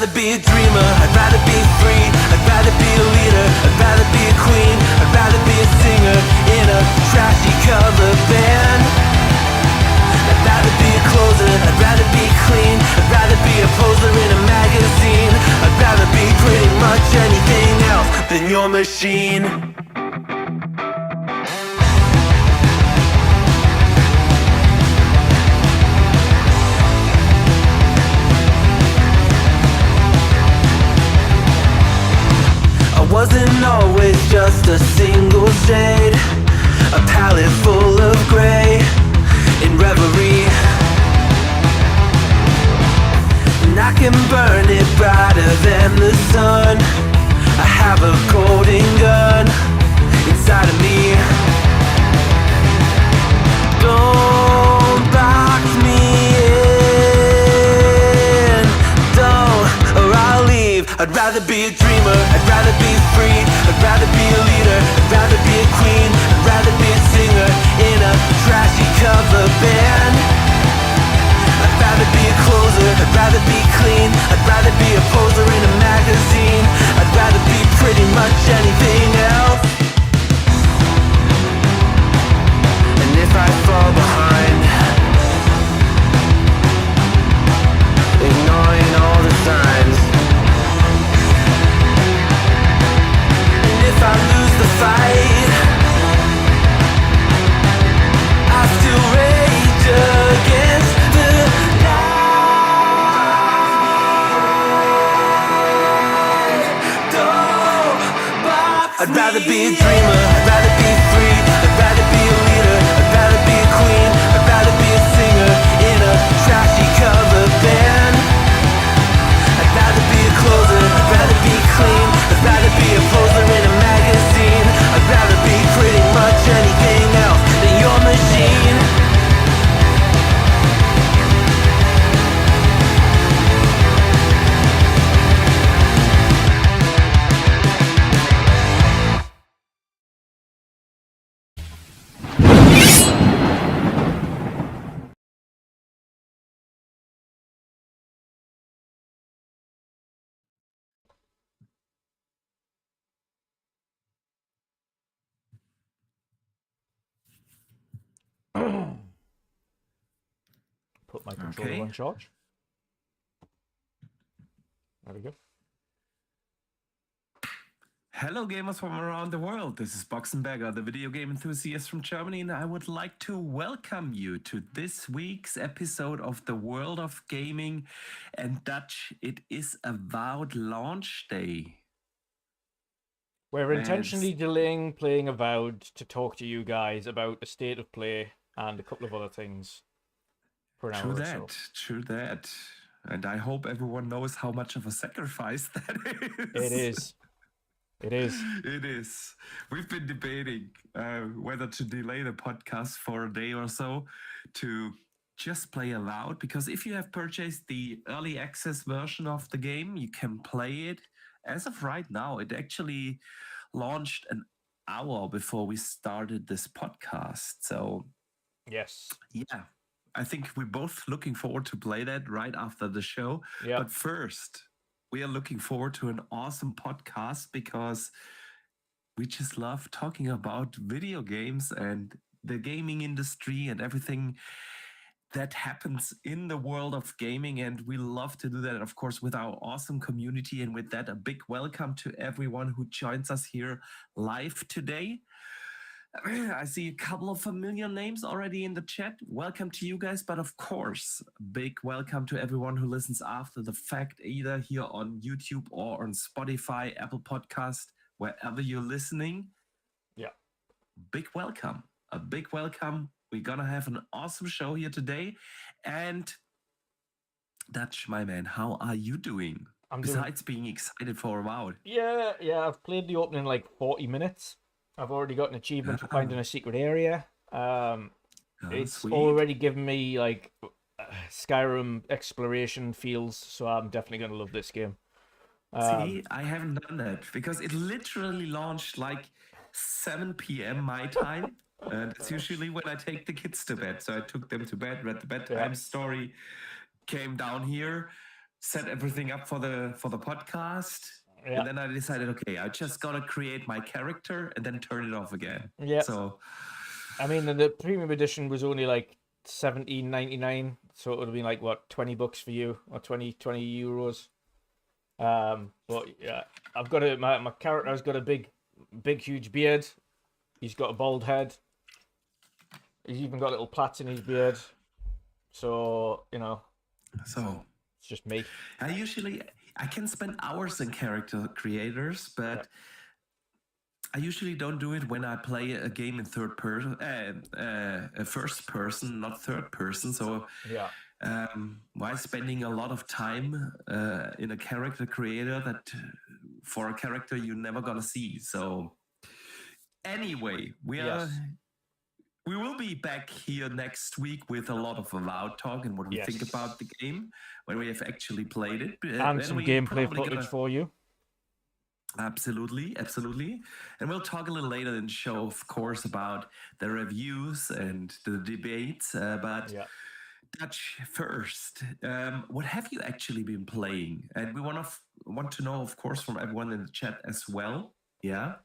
rather be a dreamer, I'd rather be free, I'd rather be a leader, I'd rather be a queen, I'd rather be a singer in a trashy cover band. I'd rather be a closer, I'd rather be clean, I'd rather be a poser in a magazine, I'd rather be pretty much anything else than your machine. Wasn't always just a single shade, a palette full of gray in reverie. And I can burn it brighter than the sun. I have a golden gun inside of me. Don't box me in, don't, or I'll leave. I'd rather be a dreamer, I'd rather be free, I'd rather be a leader, I'd rather be a queen, I'd rather be a singer in a trashy cover band. I'd rather be a closer, I'd rather be clean, I'd rather be a poser in a magazine, I'd rather be pretty much anything else. And if I fall behind, ignoring all the signs, if I lose the fight, I still rage against the night. I'd rather be a dreamer, I'd rather be free, I'd rather be a leader, I'd rather be a queen, I'd rather be a singer in a trashy cover band. I'd rather be a closer, I'd rather be clean, I'd rather be a poser in a magazine, I'd rather be pretty much anything else than your machine. Put my controller on charge. There we go. Hello gamers from around the world, this is Boxenberger, the video game enthusiast from Germany, and I would like to welcome you to this week's episode of the World of Gaming and Dutch. It is Avowed launch day. We're intentionally delaying playing Avowed to talk to you guys about the state of play and a couple of other things. True that. And I hope everyone knows how much of a sacrifice that is. It is. It is. We've been debating whether to delay the podcast for a day or so to just play Avowed, because if you have purchased the early access version of the game, you can play it. As of right now, it actually launched an hour before we started this podcast. So, yes. Yeah. I think we're both looking forward to play that right after the show. Yep. But first, we are looking forward to an awesome podcast because we just love talking about video games and the gaming industry and everything that happens in the world of gaming. And we love to do that, of course, with our awesome community. And with that, a big welcome to everyone who joins us here live today. I see a couple of familiar names already in the chat. Welcome to you guys, but of course, a big welcome to everyone who listens after the fact, either here on YouTube or on Spotify, Apple Podcast, wherever you're listening. Yeah. Big welcome. A big welcome. We're gonna have an awesome show here today. And Dutch, my man, how are you doing? Besides being excited for Avowed. Yeah, I've played the opening like 40 minutes. I've already got an achievement for finding a secret area. It's sweet. already given me like Skyrim exploration feels, so I'm definitely going to love this game. See, I haven't done that because it literally launched like 7 p.m. my time. And it's usually when I take the kids to bed. So I took them to bed, read the bedtime story, came down here, set everything up for the podcast. Yeah. And then I decided, okay, I just gotta create my character and then turn it off again. Yeah. So I mean, the premium edition was only like $17.99, so it would have been like what, $20 for you, or 20 euros. But yeah, I've got my character's got a big huge beard. He's got a bald head. He's even got little plaits in his beard. So, you know, so it's just me. I can spend hours in character creators, but I usually don't do it when I play a game in third person, first person, not third person. So Yeah. why spending a lot of time in a character creator that for a character you're never gonna see? So anyway, we will be back here next week with a lot of Avowed talk and what we think about the game when we have actually played it. And some gameplay footage for you. Absolutely. And we'll talk a little later in the show, of course, about the reviews and the debates. But Dutch first, what have you actually been playing? And we want to know, of course, from everyone in the chat as well. Yeah.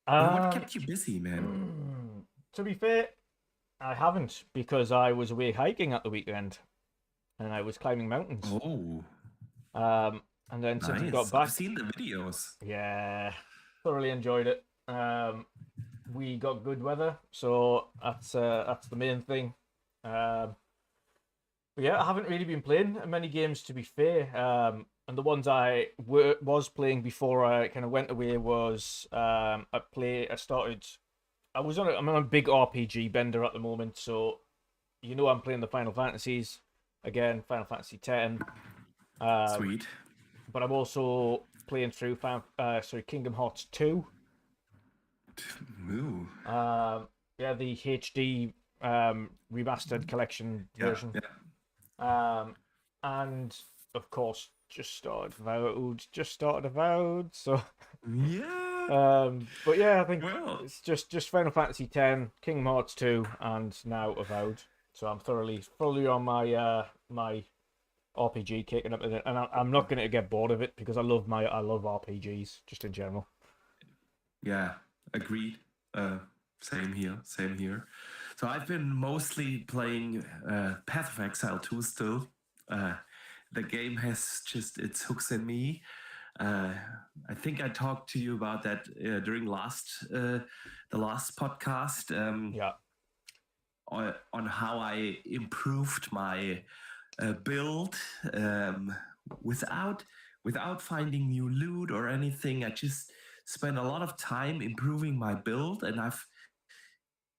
What kept you busy, man? To be fair, I haven't, because I was away hiking at the weekend and I was climbing mountains. Oh. And then since I Nice. got back, I've seen the videos. yeah, thoroughly enjoyed it. We got good weather, so that's the main thing. But yeah, I haven't really been playing many games, to be fair. And the ones I was playing before I kind of went away was I'm on a big RPG bender at the moment, so you know I'm playing the Final Fantasies again, Final Fantasy X. Sweet. But I'm also playing through Kingdom Hearts 2. Ooh. Yeah, the HD remastered collection version. Yeah. And of course, just started Avowed. So yeah. But yeah, I think it's just Final Fantasy X, Kingdom Hearts 2, and now Avowed. So I'm fully on my my RPG kicking up with it, and I'm not going to get bored of it because I love RPGs just in general. Yeah, agreed. Same here. So I've been mostly playing Path of Exile 2 still. The game has just its hooks in me. I think I talked to you about that during the last podcast. On how I improved my build without finding new loot or anything. I just spent a lot of time improving my build, and I've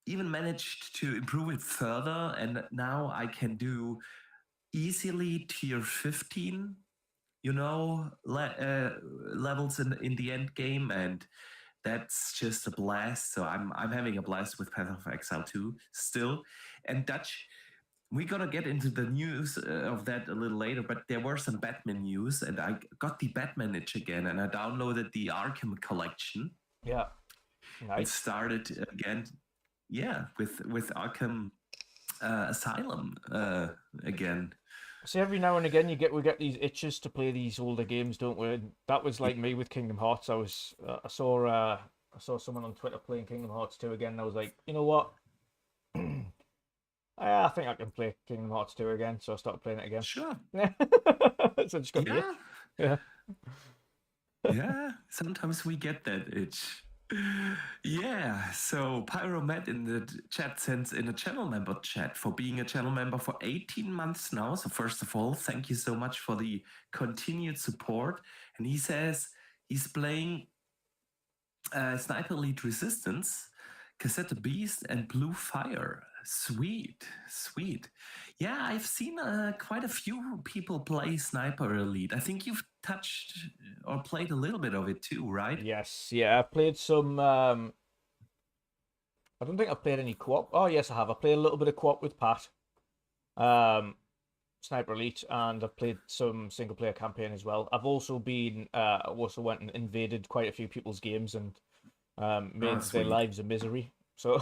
even managed to improve it further, and now I can do easily tier 15 levels in the end game, and that's just a blast. So I'm having a blast with Path of Exile 2 still. And Dutch, we're gonna get into the news of that a little later, but there were some Batman news, and I got the Batman itch again, and I downloaded the Arkham collection. Yeah, nice. It started again, with Arkham Asylum again. See, every now and again we get these itches to play these older games, don't we? That was like me with Kingdom Hearts. I saw someone on Twitter playing Kingdom Hearts 2 again, and I was like, you know what? I think I can play Kingdom Hearts 2 again, so I started playing it again. Sure. So just got the itch. Yeah. Sometimes we get that itch. Yeah. So Pyromet in the chat sends in a channel member chat for being a channel member for 18 months now. So first of all, thank you so much for the continued support. And he says he's playing Sniper Elite Resistance, Cassette Beast, and Blue Fire. Sweet. Yeah, I've seen quite a few people play Sniper Elite. I think you've touched or played a little bit of it too, right? Yes, yeah, I played some. I don't think I played any co-op. Oh yes, I have. I played a little bit of co-op with Pat. Sniper Elite, and I've played some single player campaign as well. I've also went and invaded quite a few people's games and made their lives a misery. So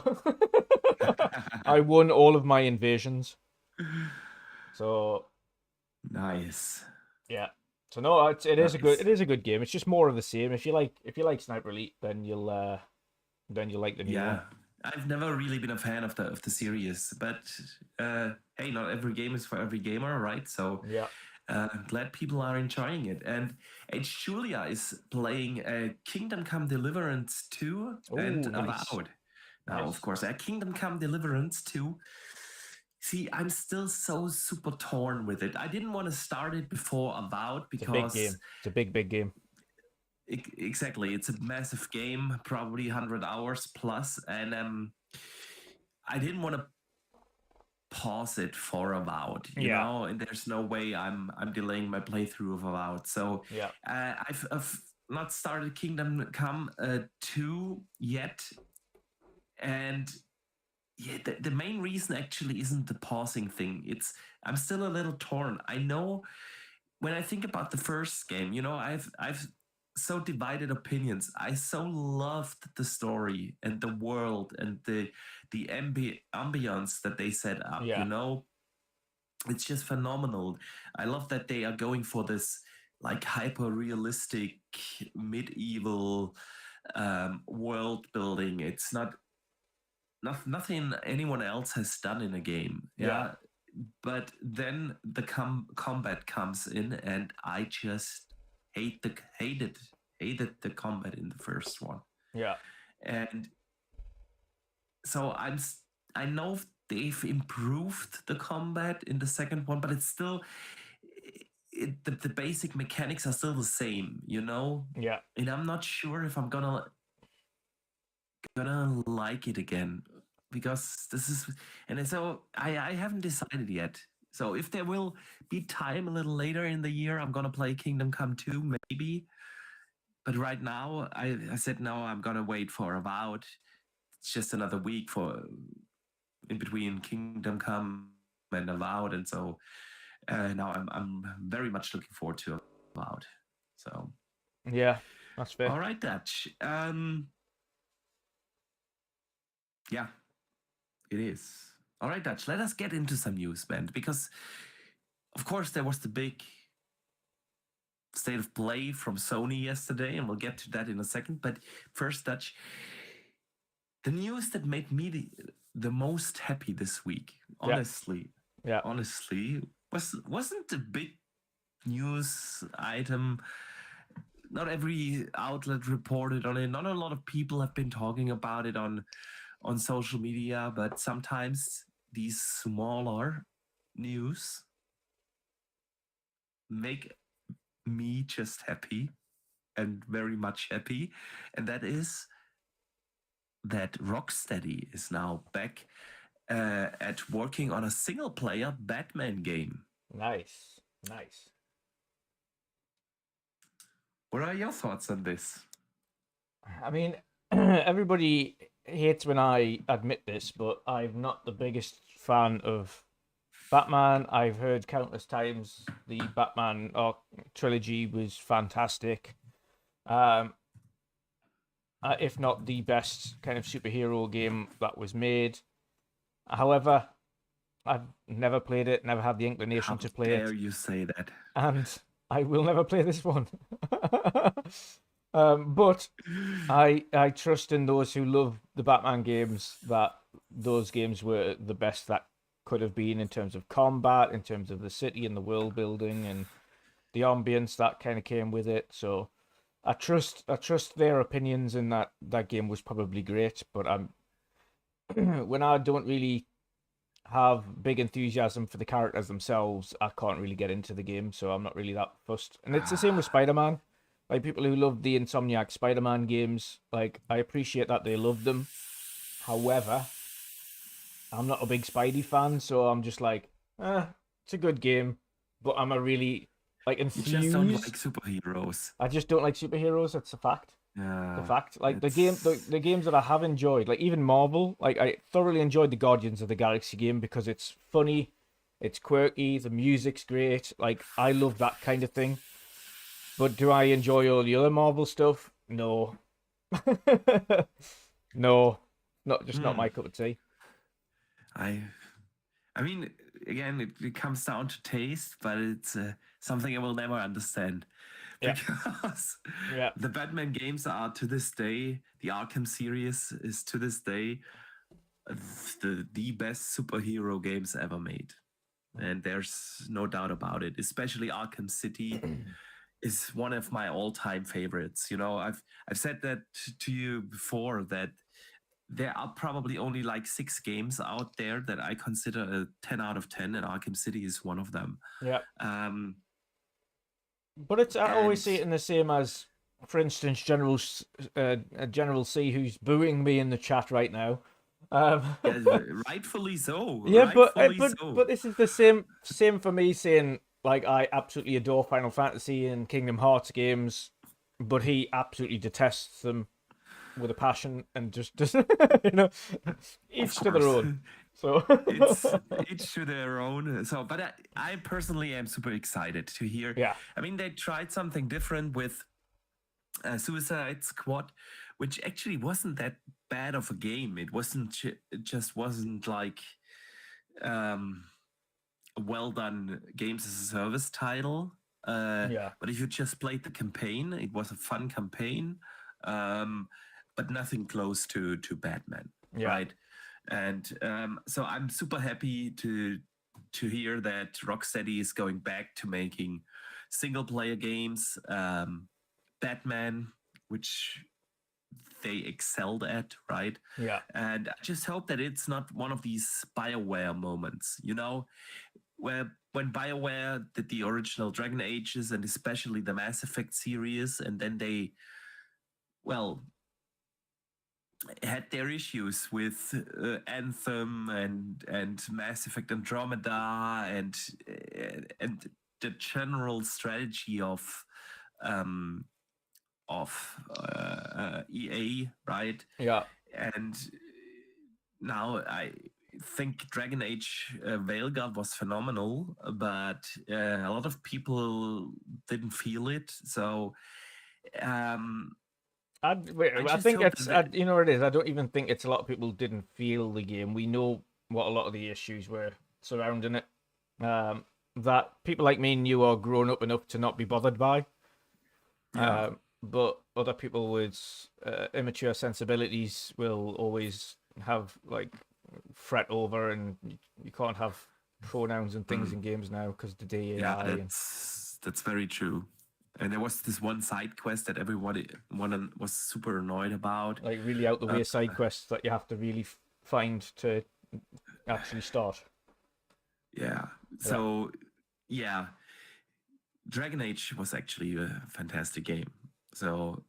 I won all of my invasions. So Nice. Yeah. So no, it is Nice. a good game. It's just more of the same. If you like Sniper Elite, then you'll like the new one. Yeah. I've never really been a fan of the series, but hey, not every game is for every gamer, right? So Yeah. glad people are enjoying it. And H. Julia is playing Kingdom Come Deliverance 2 and Oh, nice. Avowed. Now, of Nice. course, Kingdom Come Deliverance 2. See, I'm still so super torn with it. I didn't want to start it before Avowed It's a big because game. It's a big game. exactly, it's a massive game, probably 100 hours plus, and I didn't want to pause it for Avowed, Yeah. and there's no way I'm delaying my playthrough of Avowed. So Yeah. I've not started Kingdom Come 2 yet, and yeah, the main reason actually isn't the pausing thing. I'm still a little torn. I know when I think about the first game, I've so divided opinions. I so loved the story and the world and the ambience that they set up. Yeah. It's just phenomenal. I love that they are going for this like hyper realistic medieval world building. It's nothing anyone else has done in a game. Yeah. But then the combat comes in, and I just hated the combat in the first one. Yeah. And so I know they've improved the combat in the second one, but it's still the basic mechanics are still the same, Yeah. And I'm not sure if I'm gonna like it again, because this is, and so I haven't decided yet. So if there will be time a little later in the year, I'm gonna play Kingdom Come 2 maybe. But right now, I said no, I'm gonna wait for Avowed. It's just another week for in between Kingdom Come and Avowed, and so now I'm very much looking forward to Avowed. So Yeah. That's fair. all right, Dutch. Yeah, it is. All right, Dutch, let us get into some news, man, because of course there was the big state of play from Sony yesterday, and we'll get to that in a second. But first, Dutch, the news that made me the most happy this week, honestly, wasn't the big news item. Not every outlet reported on it. Not a lot of people have been talking about it on social media, but sometimes these smaller news make me just happy, and very much happy. And that is that Rocksteady is now back at working on a single player Batman game. Nice. Nice. What are your thoughts on this? I mean, everybody hates when I admit this, but I'm not the biggest fan of Batman. I've heard countless times the Batman trilogy was fantastic. If not the best kind of superhero game that was made. However, I've never played it, never had the inclination to play How dare it, you say that? and I will never play this one. But I trust in those who love the Batman games that those games were the best that could have been in terms of combat, in terms of the city and the world building and the ambience that kind of came with it. So I trust their opinions, in that game was probably great. But when I don't really have big enthusiasm for the characters themselves, I can't really get into the game, so I'm not really that fussed. And it's the same with Spider-Man. Like, people who love the Insomniac Spider-Man games, like, I appreciate that they love them. However, I'm not a big Spidey fan, so I'm just like, it's a good game, but I'm a really, like, You enthused. just don't like superheroes. I just don't like superheroes. That's a fact. Yeah, The fact, like the it's- games that I have enjoyed, like even Marvel, like I thoroughly enjoyed the Guardians of the Galaxy game because it's funny, it's quirky, the music's great. Like, I love that kind of thing. But do I enjoy all the other Marvel stuff? No. No, not my cup of tea. I mean, again, it comes down to taste, but it's something I will never understand. Yeah. Because Yeah. the Batman games are to this day, the Arkham series is to this day the best superhero games ever made. And there's no doubt about it. Especially Arkham City is one of my all-time favorites. You know, I've said that to you before, that there are probably only like 6 games out there that I consider a 10 out of 10, and Arkham City is one of them. Yeah. Um, But it's I always see and- it in the same as, for instance, General C, who's booing me in the chat right now. yeah, rightfully so. Yeah, rightfully but so. but this is the same for me saying, like, I absolutely adore Final Fantasy and Kingdom Hearts games, but he absolutely detests them with a passion, and just you know, each to their course. own. So It's each to their own. So, but I personally am super excited to hear. yeah, I mean, they tried something different with Suicide Squad, which actually wasn't that bad of a game. It just wasn't like a well done games as a service title. yeah, But if you just played the campaign, it was a fun campaign, but nothing close to Batman, yeah. right? And so I'm super happy to hear that Rocksteady is going back to making single player games. Batman, which they excelled at, right? Yeah. And I just hope that it's not one of these BioWare moments, you know, where when BioWare did the original Dragon Ages and especially the Mass Effect series, and then they, well, had their issues with Anthem and Mass Effect Andromeda and the general strategy of EA, right? Yeah. And now I think Dragon Age Veilguard was phenomenal, but a lot of people didn't feel it. So I just think hope it's that you know what it is. I don't even think it's a lot of people didn't feel the game. We know what a lot of the issues were surrounding it. That people like me and you are grown up enough to not be bothered by. Yeah. But other people with immature sensibilities will always have like fret over, and you can't have pronouns and things in games now because the DAI. Yeah, that's very true. And there was this one side quest that everybody was super annoyed about. Like really out the way side quests that you have to really find to actually start. Yeah. So yeah, Dragon Age was actually a fantastic game. So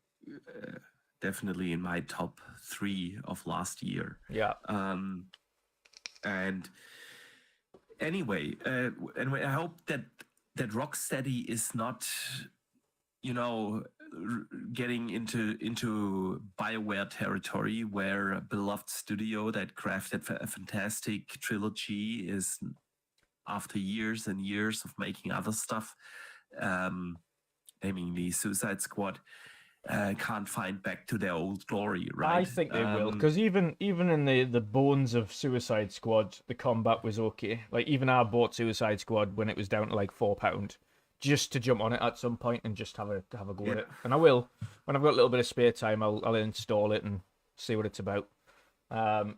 definitely in my top 3 of last year. Yeah. And anyway, and I hope that Rocksteady is not, you know, getting into BioWare territory, where a beloved studio that crafted a fantastic trilogy is, after years and years of making other stuff, namely Suicide Squad, can't find back to their old glory, right? I think they will, because even in the bones of Suicide Squad, the combat was okay. Like, even I bought Suicide Squad when it was down to like £4, just to jump on it at some point and just have a go at it. And I will, when I've got a little bit of spare time, I'll install it and see what it's about. But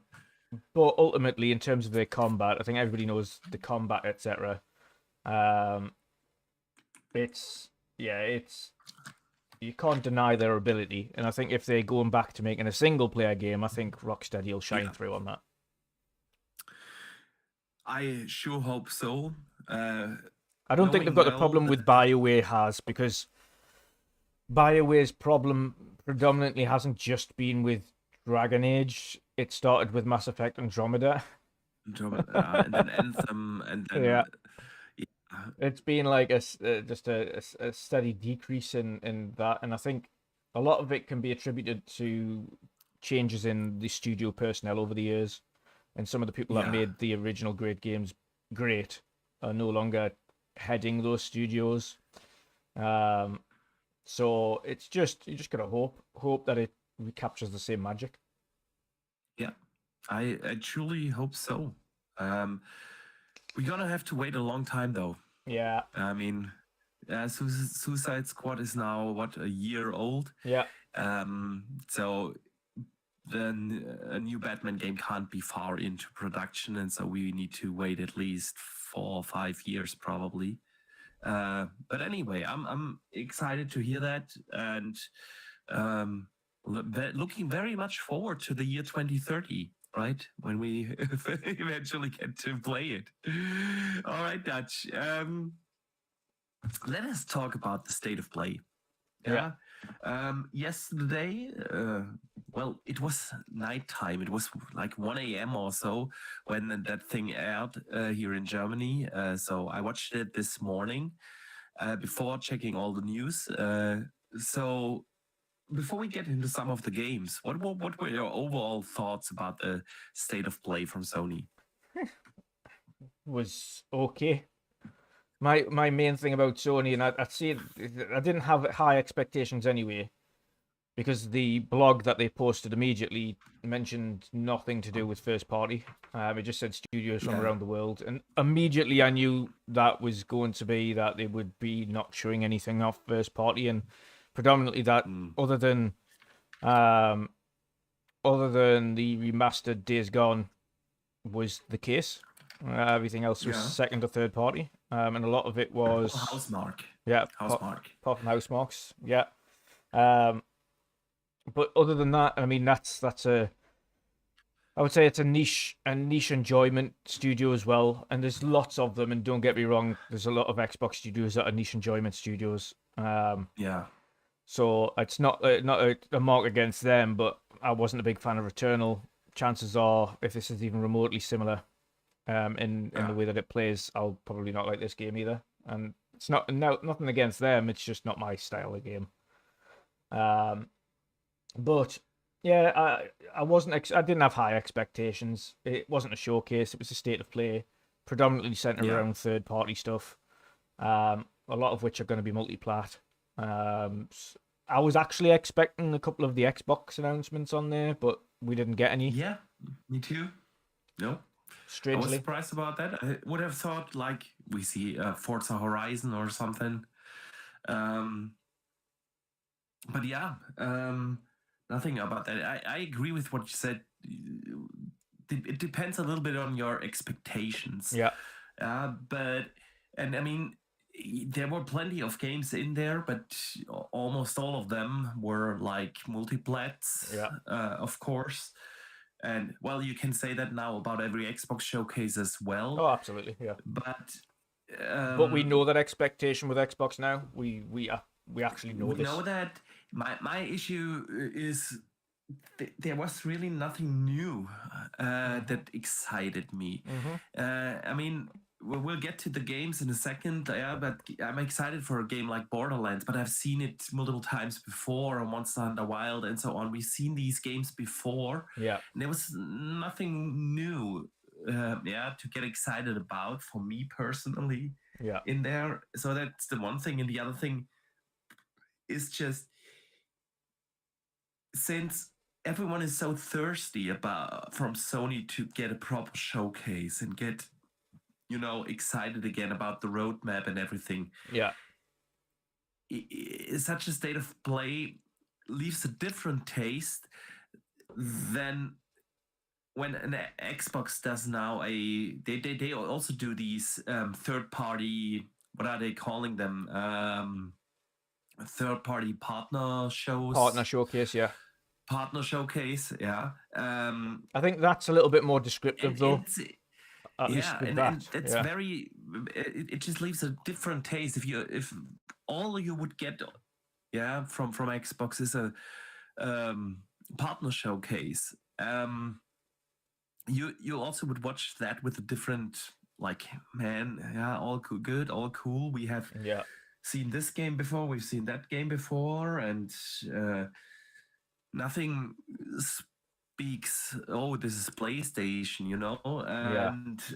ultimately, in terms of the combat, I think everybody knows the combat, etc. It's you can't deny their ability, and I think if they're going back to making a single player game, I think Rocksteady will shine through on that. I sure hope so. I don't think they've got the problem with BioWare has, because BioWare's problem predominantly hasn't just been with Dragon Age. It started with Mass Effect Andromeda. And then Anthem, and then it's been like just a steady decrease in that, and I think a lot of it can be attributed to changes in the studio personnel over the years, and some of the people that made the original great games great are no longer heading those studios. So it's just, you just gotta hope that it recaptures the same magic. Yeah, I truly hope so. We're gonna have to wait a long time, though. Yeah, I mean, Suicide Squad is now what, a year old. yeah, So then a new Batman game can't be far into production, and so we need to wait at least 4 or 5 years probably. But anyway, I'm excited to hear that, and um, looking very much forward to the year 2030, right? When we eventually get to play it. All right, Dutch. Let us talk about the state of play. Yeah. Yesterday, well, it was nighttime. It was like 1 a.m. or so when that thing aired here in Germany. So I watched it this morning before checking all the news. So before we get into some of the games, what were your overall thoughts about the state of play from Sony? was okay. My main thing about Sony, and I'd say I didn't have high expectations anyway, because the blog that they posted immediately mentioned nothing to do with first party. It just said studios from around the world, and immediately I knew that was going to be that they would be not showing anything off first party, and predominantly that other than the remastered Days Gone was the case. Everything else was second or third party, and a lot of it was Housemark. Yeah, Housemark. Apart from Housemarks, yeah. But other than that, I mean, that's I would say it's a niche enjoyment studio as well, and there's lots of them. And don't get me wrong, there's a lot of Xbox studios that are niche enjoyment studios. So it's not a mark against them, but I wasn't a big fan of Returnal. Chances are, if this is even remotely similar, in the way that it plays, I'll probably not like this game either. And it's nothing against them. It's just not my style of game. But yeah, I didn't have high expectations. It wasn't a showcase. It was a state of play, predominantly centered around third party stuff. A lot of which are going to be multi-plat. I was actually expecting a couple of the Xbox announcements on there, but we didn't get any. Yeah, me too. No. Strangely. I was surprised about that. I would have thought like we see Forza Horizon or something. But yeah, nothing about that. I agree with what you said. It depends a little bit on your expectations. Yeah. But I mean, there were plenty of games in there, but almost all of them were like multiplats, of course. And well, you can say that now about every Xbox showcase as well. Oh, absolutely, yeah. But we know that expectation with Xbox now. We actually know this. We know that. My issue is there was really nothing new that excited me. I mean, we'll get to the games in a second, but I'm excited for a game like Borderlands, but I've seen it multiple times before on Monster Hunter Wild and so on. We've seen these games before. Yeah. And there was nothing new to get excited about for me personally in there. So that's the one thing. And the other thing is just, since everyone is so thirsty from Sony to get a proper showcase and get, excited again about the roadmap and everything. Yeah. Such a state of play leaves a different taste than when an Xbox does now. They also do these third party, what are they calling them? Third party partner shows. Partner showcase, yeah. Partner showcase, yeah. I think that's a little bit more descriptive, though. And that's very. It just leaves a different taste. If all you would get, from Xbox is a partner showcase, you also would watch that with a different, like, man, all good, all cool. We have seen this game before. We've seen that game before, and nothing speaks, oh, this is PlayStation,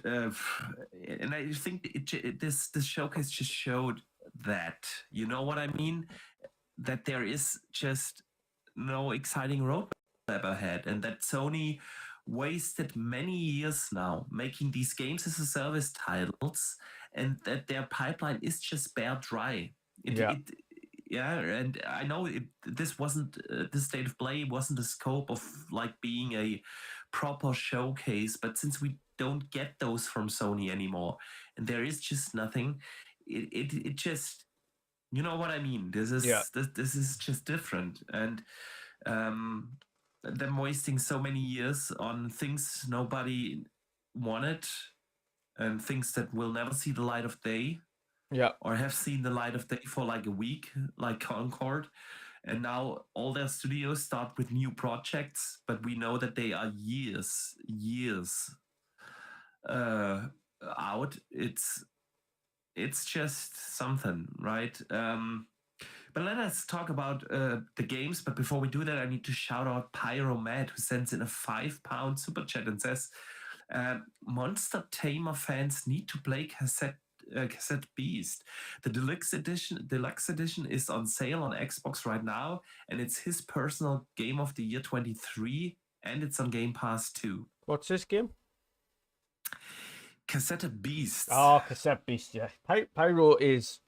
and I think this showcase just showed that, you know what I mean, that there is just no exciting roadmap ahead, and that Sony wasted many years now making these games as a service titles, and that their pipeline is just bare dry. And I know this wasn't this state of play wasn't the scope of like being a proper showcase, but since we don't get those from Sony anymore, and there is just nothing, it just, you know what I mean. This is just different, and them wasting so many years on things nobody wanted, and things that will never see the light of day. Yeah. Or have seen the light of day for like a week, like Concord. And now all their studios start with new projects, but we know that they are years out. It's just something, right? But let us talk about the games. But before we do that, I need to shout out Pyro Matt, who sends in a £5 super chat and says, Monster Tamer fans need to play Cassette Beast. The deluxe edition is on sale on Xbox right now, and it's his personal game of the year 23, and it's on Game Pass too. What's this game? Cassette Beast. Oh, Cassette Beast, yeah. Pyro is...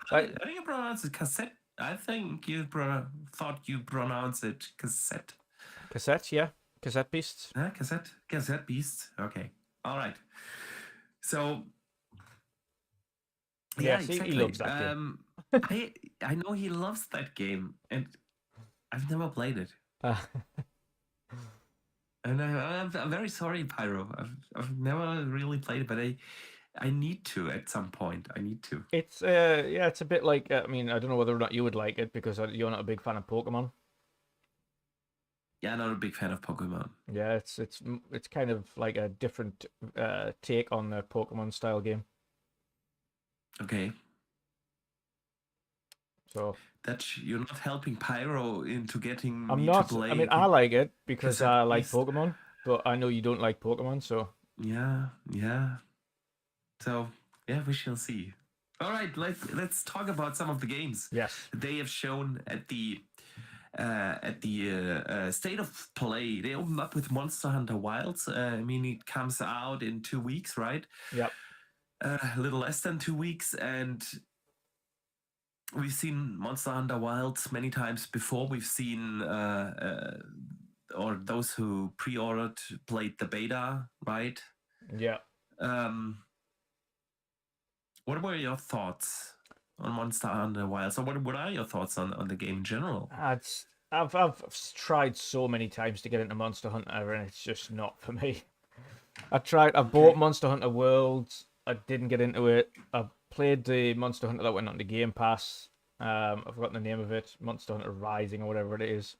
How do you pronounce it? Cassette? I think you thought you pronounced it cassette. Cassette, yeah. Cassette Beast. Cassette Beast. Okay. All right. So... Yeah, exactly. He loves that game. I know he loves that game, and I've never played it. And I'm very sorry, Pyro. I've never really played it, but I need to at some point. I need to. It's it's a bit like, I mean, I don't know whether or not you would like it because you're not a big fan of Pokemon. Yeah, I'm not a big fan of Pokemon. Yeah, it's kind of like a different take on the Pokemon style game. Okay. So that you're not helping Pyro into getting. I'm not. I mean, I like it because I like Pokemon, but I know you don't like Pokemon, so. Yeah. So yeah, we shall see. All right, let's talk about some of the games. Yes. They have shown at the state of play. They opened up with Monster Hunter Wilds. I mean, it comes out in 2 weeks, right? Yep. A little less than 2 weeks, and we've seen Monster Hunter Wilds many times before. We've seen, or those who pre-ordered played the beta, right? Yeah. What were your thoughts on Monster Hunter Wilds? So what are your thoughts on the game in general? I've tried so many times to get into Monster Hunter, and it's just not for me. I bought Monster Hunter Worlds. I didn't get into it. I played the Monster Hunter that went on the Game Pass. I've forgotten the name of it. Monster Hunter Rising or whatever it is.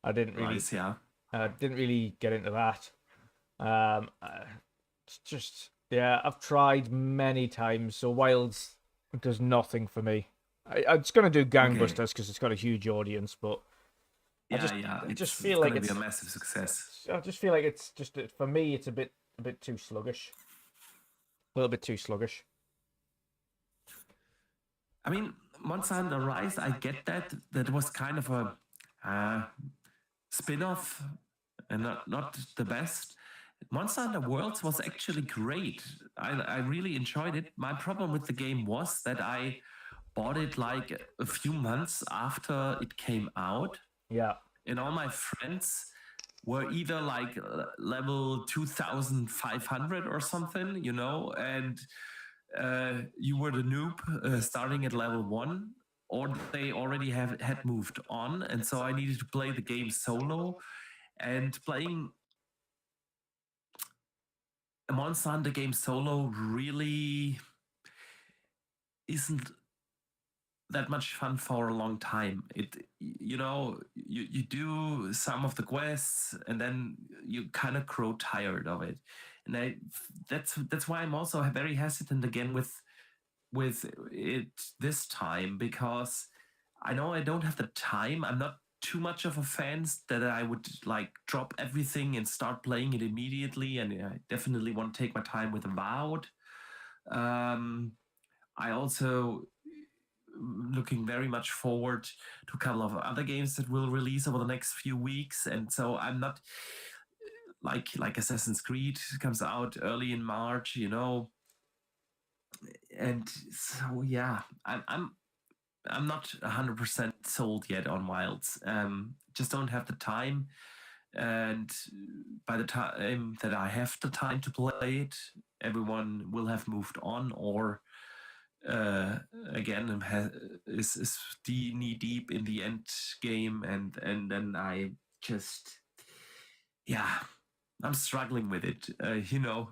I didn't really. Didn't really get into that. It's just I've tried many times. So Wilds does nothing for me. It's gonna do gangbusters because it's got a huge audience, but I just feel like it's gonna be a massive success. I just feel like it's just for me. It's a bit too sluggish. A little bit too sluggish. I mean, Monster Hunter Rise, I get that. That was kind of a spin-off, and not the best. Monster Hunter Worlds was actually great. I really enjoyed it. My problem with the game was that I bought it like a few months after it came out. Yeah. And all my friends were either like level 2,500 or something, you know, and you were the noob starting at level 1, or they already had moved on, and so I needed to play the game solo. And playing a Monster Hunter game solo really isn't that much fun for a long time. You do some of the quests and then you kind of grow tired of it, and that's why I'm also very hesitant again with it this time, because I know I don't have the time. I'm not too much of a fan that I would like drop everything and start playing it immediately, and I definitely want to take my time with Avowed. I also looking very much forward to a couple of other games that will release over the next few weeks, and so I'm not like Assassin's Creed comes out early in March, you know. And so yeah, I'm not 100% sold yet on Wilds. Just don't have the time. And by the time that I have the time to play it, everyone will have moved on, or again is knee deep in the end game, and then I just I'm struggling with it. You know,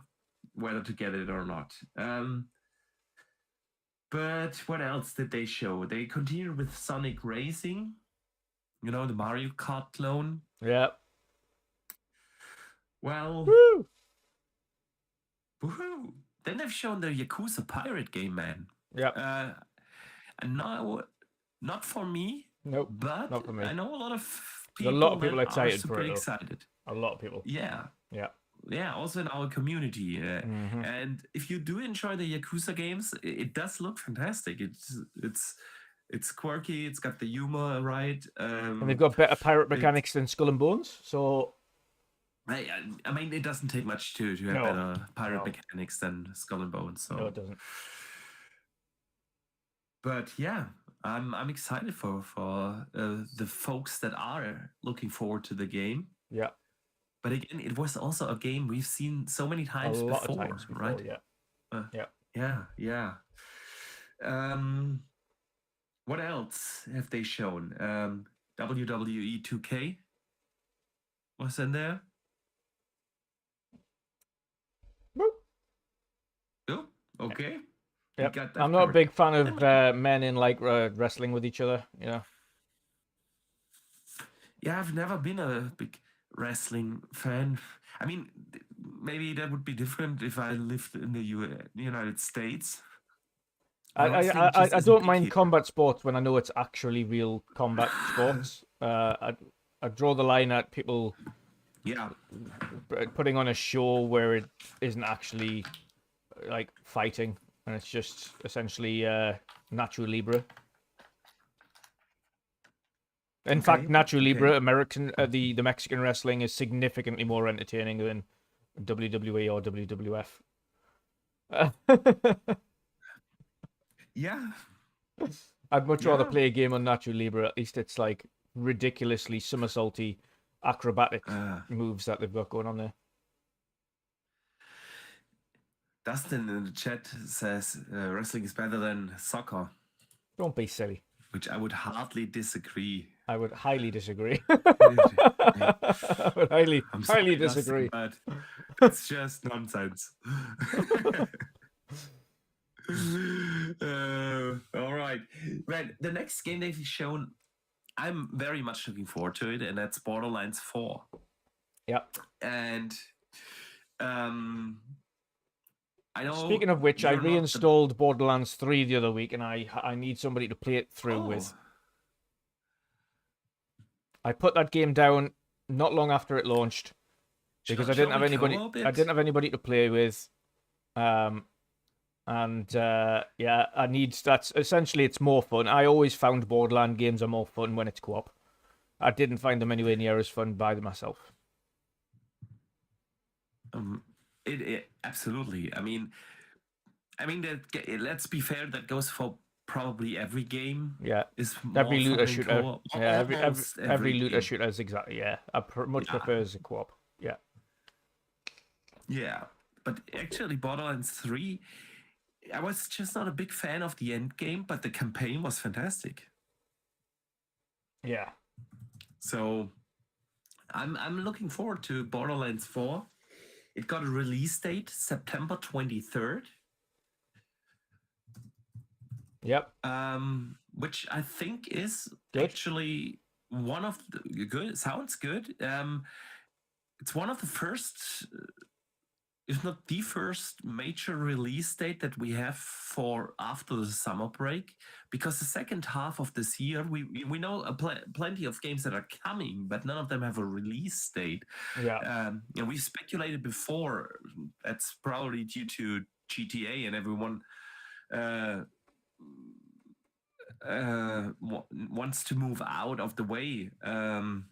whether to get it or not. But what else did they show? They continued with Sonic Racing, you know, the Mario Kart clone. Yeah. Well, Woo! woohoo! Then they've shown the Yakuza pirate game, man. Yeah. And now, not for me, Nope. but Not for me. I know a lot of There's people, a lot of people that excited are super for it, though. excited. A lot of people. Yeah. Yeah. Yeah, also in our community. Mhm. And if you do enjoy the Yakuza games, it does look fantastic. It's quirky. It's got the humor right. And they've got better pirate mechanics than Skull and Bones. So I mean, it doesn't take much to have No. better pirate No. mechanics than Skull and Bones. So no, it doesn't. But yeah, I'm excited for the folks that are looking forward to the game. Yeah. But again, it was also a game we've seen so many A times lot before, of times before. right? Yeah. Yeah. What else have they shown? WWE 2K was in there. Woo. Oh, okay. We Yep. got that I'm not a covered. big fan of men in like wrestling with each other. You know. Yeah, I've never been a big wrestling fan. I mean, maybe that would be different if I lived in the United States. I don't mind combat sports when I know it's actually real combat sports. I draw the line at people Yeah, putting on a show where it isn't actually like fighting, and it's just essentially Nacho Libre. In fact, Nacho Libre, American, the Mexican wrestling is significantly more entertaining than WWE or WWF. yeah. I'd much rather play a game on Nacho Libre. At least it's like ridiculously somersaulty, acrobatic moves that they've got going on there. Dustin in the chat says wrestling is better than soccer, Don't be silly. which I would hardly disagree. I would highly disagree. I'm I would highly sorry, disagree. Dustin, but it's just nonsense. All right. Well, the next game they've shown, I'm very much looking forward to it, and that's Borderlands 4. Yep. And I know. Speaking of which, I you're not the- reinstalled Borderlands 3 the other week, and I need somebody to play it through with. I put that game down not long after it launched because I didn't have anybody. I didn't have anybody to play with. Yeah, I need. That's essentially it's more fun. I always found Borderland games are more fun when it's co-op. I didn't find them anywhere near as fun by myself. It absolutely. I mean that. Let's be fair. That goes for probably every game. Yeah, is every more looter fun in shooter. co-op. Yeah, Almost every looter game. shooter is exactly. Yeah, I much prefer as a co-op. Yeah. Yeah, but actually, Borderlands 3, I was just not a big fan of the end game, but the campaign was fantastic. Yeah. So I'm looking forward to Borderlands 4. It got a release date, September 23rd. Yep. Which I think is Good. actually one of the good. Sounds good. It's one of the first, if not the first, major release date that we have for after the summer break. Because the second half of this year, we know plenty of games that are coming, but none of them have a release date. Yeah. And we speculated before that's probably due to GTA and everyone wants to move out of the way from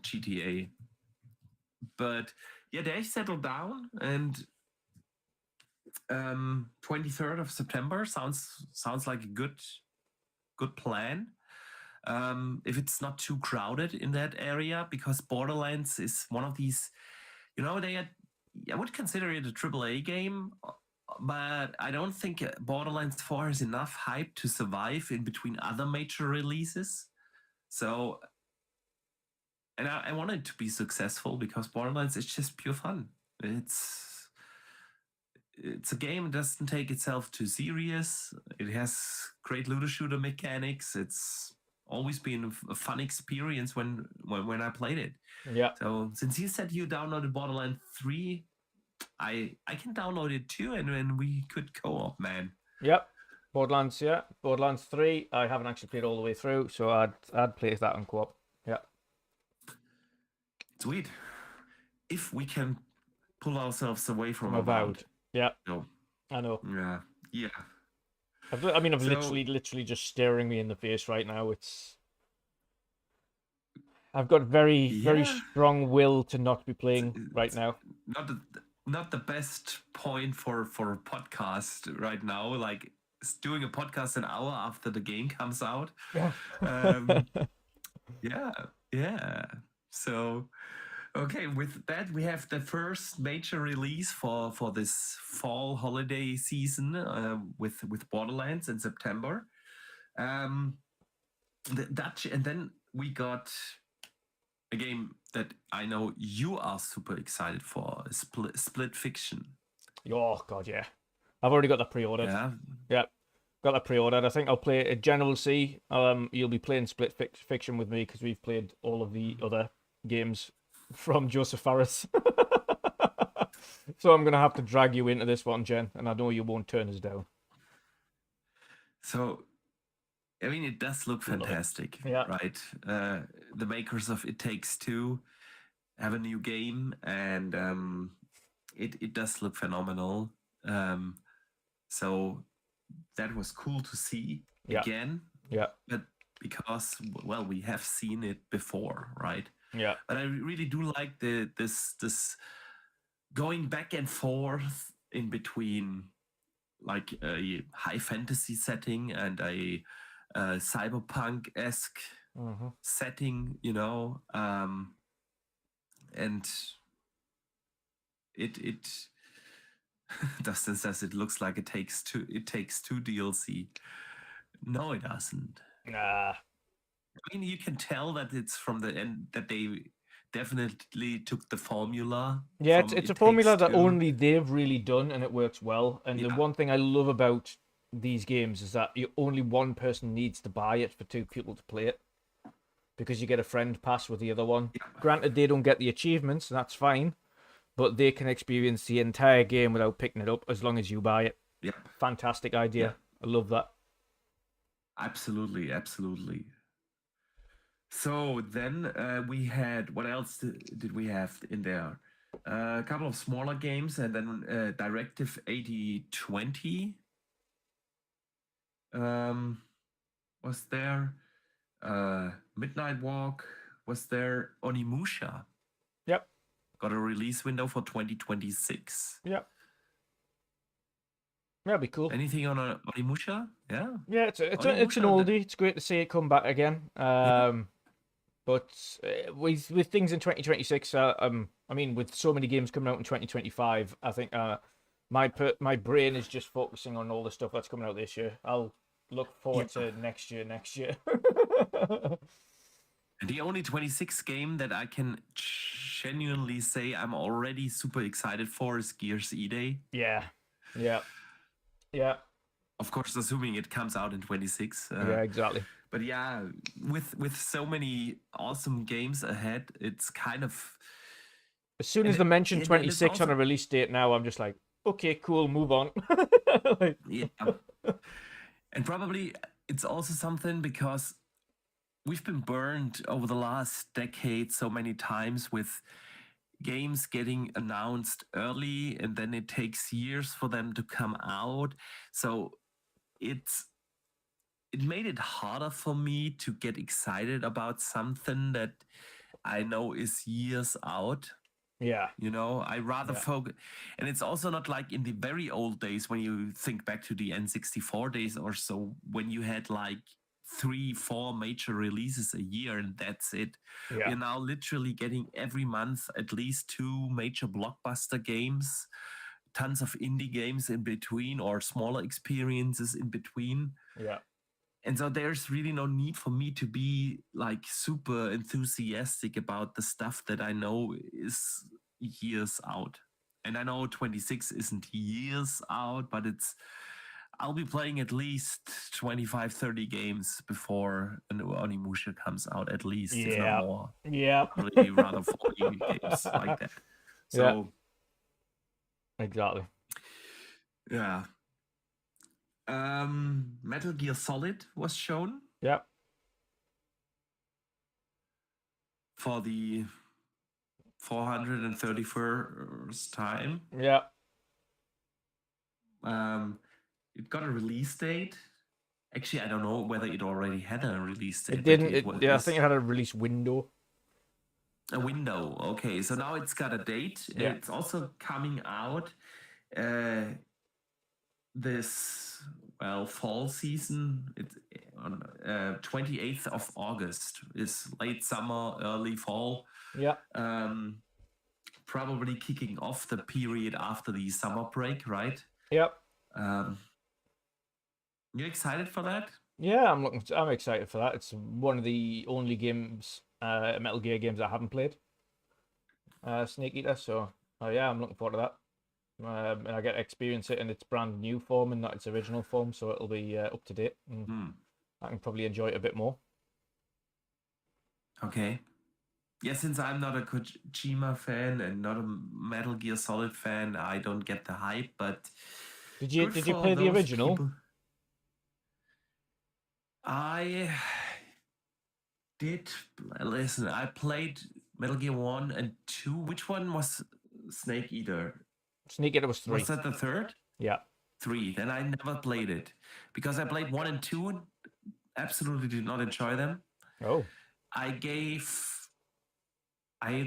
GTA. But yeah, they settled down, and 23rd of September sounds like a good plan. If it's not too crowded in that area, because Borderlands is one of these, I would consider it a AAA game, but I don't think Borderlands 4 has enough hype to survive in between other major releases. So, and I want it to be successful because Borderlands is just pure fun. It's a game that doesn't take itself too serious. It has great looter shooter mechanics. It's always been a fun experience when I played it. Yeah. So since you said you downloaded Borderlands 3, I can download it too, and then we could co-op, man. Yep. Borderlands 3. I haven't actually played all the way through, so I'd play that on co-op. Yeah. Sweet. If we can pull ourselves away from Avowed. Yeah. No. I know. Yeah. I've literally just staring me in the face right now. I've got very strong will to not be playing right now. Not the best point for a podcast right now. Like doing a podcast an hour after the game comes out. Yeah. So, okay, with that we have the first major release for this fall holiday season with Borderlands in September. The Dutch, and then we got a game that I know you are super excited for, Split Fiction. Oh god, yeah. I've already got that pre-ordered. Yeah. Got that pre-ordered. I think I'll play a General C. You'll be playing Split Fiction with me because we've played all of the other games from Joseph Fares. So I'm gonna have to drag you into this one, Jen, and I know you won't turn us down. So, I mean, it does look fantastic, right? The makers of It Takes Two have a new game, and it does look phenomenal. So that was cool to see again. Yeah. But because, well, we have seen it before, right? Yeah. But I really do like this going back and forth in between, like a high fantasy setting and a cyberpunk-esque setting, and it Dustin says it looks like It Takes Two DLC. No, it doesn't. Nah. I mean, you can tell that it's from the end, that they definitely took the formula. Yeah, it's a formula that only they've really done, and it works well. And the one thing I love about these games is that only one person needs to buy it for two people to play it, because you get a friend pass with the other one. Granted, they don't get the achievements, and that's fine, but they can experience the entire game without picking it up as long as you buy it. Yeah. Fantastic idea. I love that. Absolutely. So then we had, what else did we have in there? A couple of smaller games, and then Directive 8020 was there. Midnight Walk was there. Onimusha. Yep. Got a release window for 2026. Yep. That'd be cool. Anything on Onimusha? Yeah. Yeah, it's an oldie. It's great to see it come back again. But with things in 2026, I mean, with so many games coming out in 2025, I think my brain is just focusing on all the stuff that's coming out this year. I'll look forward to next year. And the only 26 game that I can genuinely say I'm already super excited for is Gears E-Day. Yeah. Of course, assuming it comes out in 26. Yeah, exactly. But yeah, with so many awesome games ahead, it's kind of... As soon as they mention 26 on a release date now, I'm just like, okay, cool, move on. Yeah. And probably it's also something because we've been burned over the last decade so many times with games getting announced early and then it takes years for them to come out. So it made it harder for me to get excited about something that I know is years out. Yeah. You know, I rather Yeah. focus, and it's also not like in the very old days when you think back to the N64 days or so, when you had like 3-4 major releases a year and that's it. Yeah. We're now literally getting every month at least 2 major blockbuster games, tons of indie games in between, or smaller experiences in between. Yeah. And so there's really no need for me to be like super enthusiastic about the stuff that I know is years out. And I know 26 isn't years out, but I'll be playing at least 25, 30 games before a new Onimusha comes out, at least, if not Yeah. more. Yeah. Probably rather 40 games like that. Yeah. So, Exactly. yeah. Metal Gear Solid was shown Yeah. for the 431st time. Yeah. It got a release date. Actually, I don't know whether it already had a release date. It didn't. But Yeah, I think it had a release window. a window. Okay, so now it's got a date. Yeah. It's also coming out this fall season. It's on 28th of August. It's late summer, early fall. Yeah. Probably kicking off the period after the summer break, right? Yep. You excited for that? Yeah, I'm excited for that. It's one of the only games, Metal Gear games I haven't played. Snake Eater. So, yeah, I'm looking forward to that. And I get to experience it in its brand new form and not its original form, so it'll be up to date, and I can probably enjoy it a bit more. Okay. Yeah, since I'm not a Kojima fan and not a Metal Gear Solid fan, I don't get the hype. But Did you good play for the those original? people. I did listen. I played Metal Gear 1 and 2. Which one was Snake Eater? Snake Eater was 3. Was that the third? Yeah. 3. Then I never played it because I played 1 and 2 and absolutely did not enjoy them. Oh. I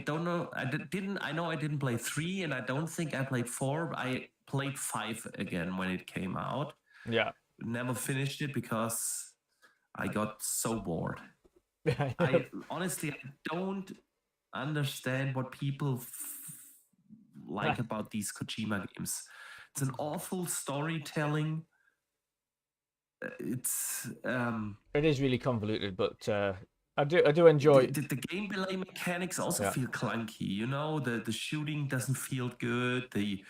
don't know. I know I didn't play 3, and I don't think I played 4. I played 5 again when it came out. Yeah. Never finished it because I got so bored. Honestly, I don't understand what people like about these Kojima games. It's an awful storytelling. It's It is really convoluted, but I do enjoy the gameplay mechanics also Yeah. feel clunky. You know, the shooting doesn't feel good. The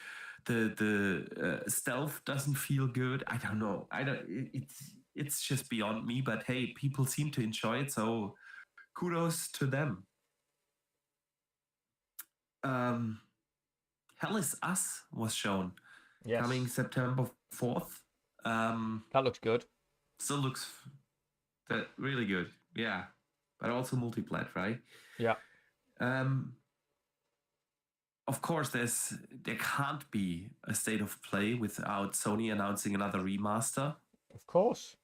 stealth doesn't feel good. I don't know. It's just beyond me. But hey, people seem to enjoy it, so kudos to them. Hell is Us was shown. Yes. Coming September 4th. That looks good. Still looks really good. Yeah. But also multiplat, right? Yeah. Of course, there can't be a state of play without Sony announcing another remaster. Of course.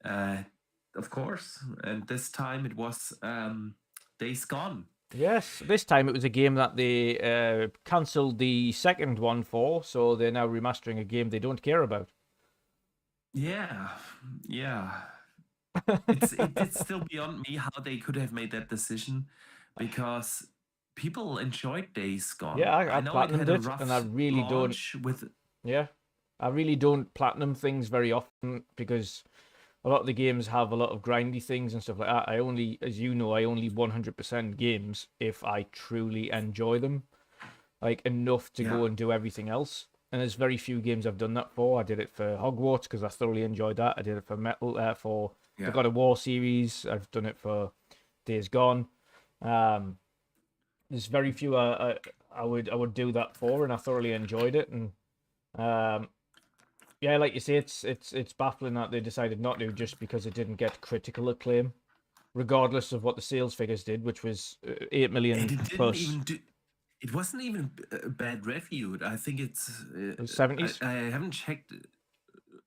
Of course. And this time it was Days Gone. Yes, this time it was a game that they cancelled the second one for, so they're now remastering a game they don't care about. Yeah. It's still beyond me how they could have made that decision, because people enjoyed Days Gone. Yeah, I know platinumed had a it, rough and I really don't. launch with. Yeah, I really don't platinum things very often because a lot of the games have a lot of grindy things and stuff like that. I only, as you know, I only 100% games if I truly enjoy them, like enough to go and do everything else. And there's very few games I've done that for. I did it for Hogwarts because I thoroughly enjoyed that. I did it for for the God of War series. I've done it for Days Gone. There's very few I would do that for, and I thoroughly enjoyed it. And yeah, like you say, it's baffling that they decided not to, just because it didn't get critical acclaim, regardless of what the sales figures did, which was 8 million plus. It wasn't even bad reviewed. I think it was 70s. I haven't checked,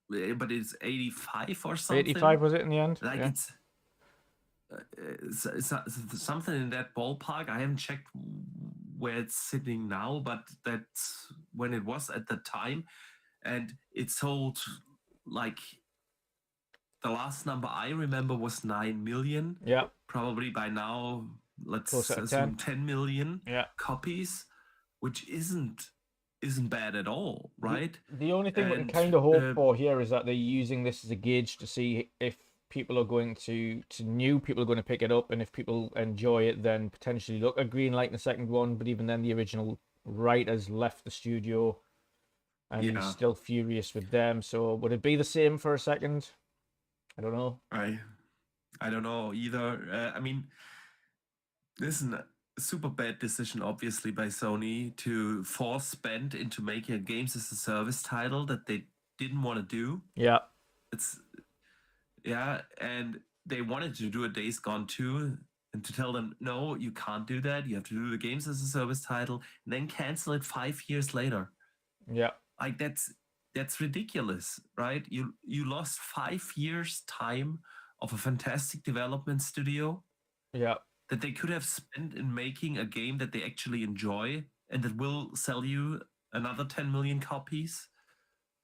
but it's 85 or something. 85 was it in the end? Like yeah. It's something in that ballpark. I haven't checked where it's sitting now, but that's when it was at the time. And it sold like the last number I remember was 9 million. Yeah. Probably by now, let's Closer to assume 10. 10 million Yeah. copies, which isn't bad at all, right? The only thing we can And, kind of hope for here is that they're using this as a gauge to see if people are going to new people are going to pick it up, and if people enjoy it, then potentially look at greenlighting the second one. But even then, the original writers left the studio, and he's still furious with them. So would it be the same for a second? I don't know. I don't know either. I mean, this is a super bad decision, obviously, by Sony to force spend into making a games as a service title that they didn't want to do. Yeah. And they wanted to do a Days Gone 2, and to tell them, no, you can't do that. You have to do the games as a service title, and then cancel it 5 years later. Yeah. Like that's ridiculous, right? You lost 5 years time of a fantastic development studio. Yeah. That they could have spent in making a game that they actually enjoy and that will sell you another 10 million copies.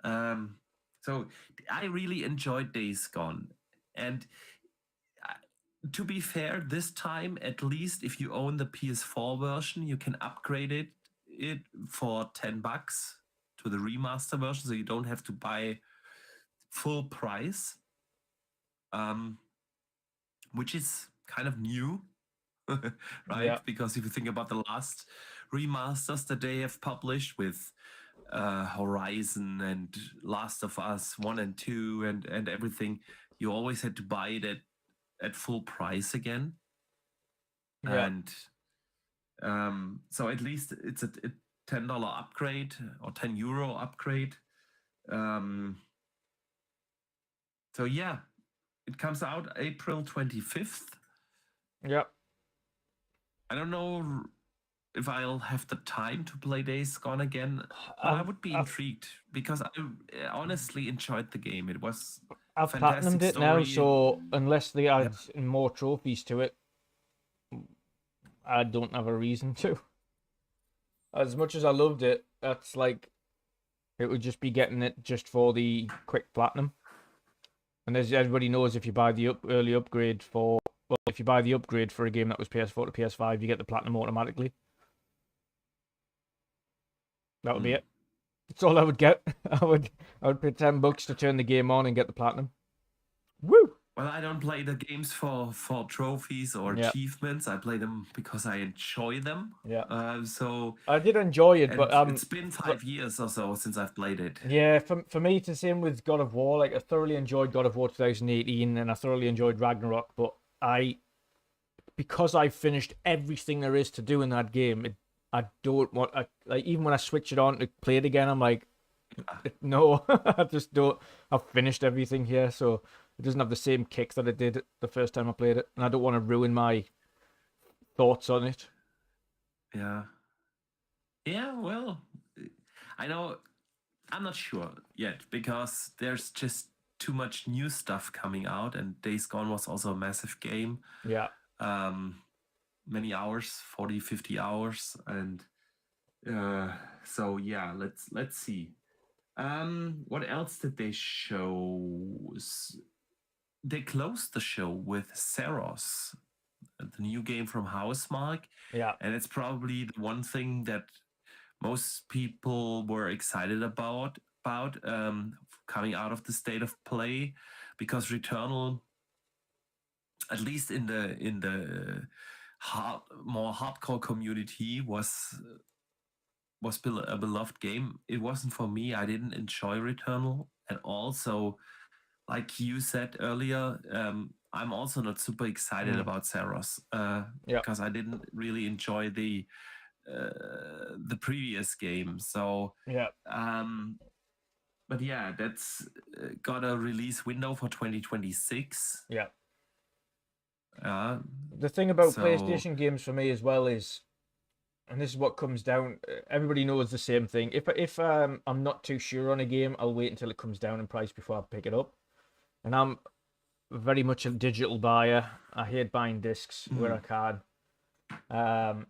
So I really enjoyed Days Gone. And to be fair, this time, at least if you own the PS4 version, you can upgrade it for $10 to the remaster version, so you don't have to buy full price, which is kind of new. Right? Yeah. Because if you think about the last remasters that they have published with Horizon and Last of Us 1 and 2 and everything, you always had to buy it at full price again. Yeah. And so at least it's a $10 upgrade or €10 upgrade. So yeah, it comes out April 25th. Yeah. I don't know if I'll have the time to play Days Gone again, but I would be intrigued because I honestly enjoyed the game. It was I've fantastic platinumed it now, story. so unless they add more trophies to it, I don't have a reason to. As much as I loved it, that's like it would just be getting it just for the quick platinum. And as everybody knows, if you buy the early upgrade for if you buy the upgrade for a game that was PS4 to PS5, you get the platinum automatically. That would be it. That's all I would get. I would pay $10 to turn the game on and get the platinum. Woo! Well, I don't play the games for trophies or achievements. I play them because I enjoy them. Yeah. So I did enjoy it, but it's been 5 years or so since I've played it. Yeah, for me, it's the same with God of War. Like I thoroughly enjoyed God of War 2018, and I thoroughly enjoyed Ragnarok. But because I finished everything there is to do in that game, I don't want. Like even when I switch it on to play it again, I'm like, no, I just don't. I've finished everything here, so it doesn't have the same kick that it did the first time I played it, and I don't want to ruin my thoughts on it. Yeah. Well, I know. I'm not sure yet because there's just too much new stuff coming out, and Days Gone was also a massive game. Yeah. Many hours, 40, 50 hours, and so yeah, let's see. What else did they show? They closed the show with Seros, the new game from Housemarque. Yeah. And it's probably the one thing that most people were excited about coming out of the state of play, because Returnal, at least in the more hardcore community, was a beloved game. It wasn't for me. I didn't enjoy Returnal at all. So, like you said earlier, I'm also not super excited about Seros because I didn't really enjoy the previous game. So yeah. But yeah, that's got a release window for 2026. Yeah. The thing about so- PlayStation games for me as well is, and this is what comes down, everybody knows the same thing. If I'm not too sure on a game, I'll wait until it comes down in price before I pick it up. And I'm very much a digital buyer. I hate buying discs where I can.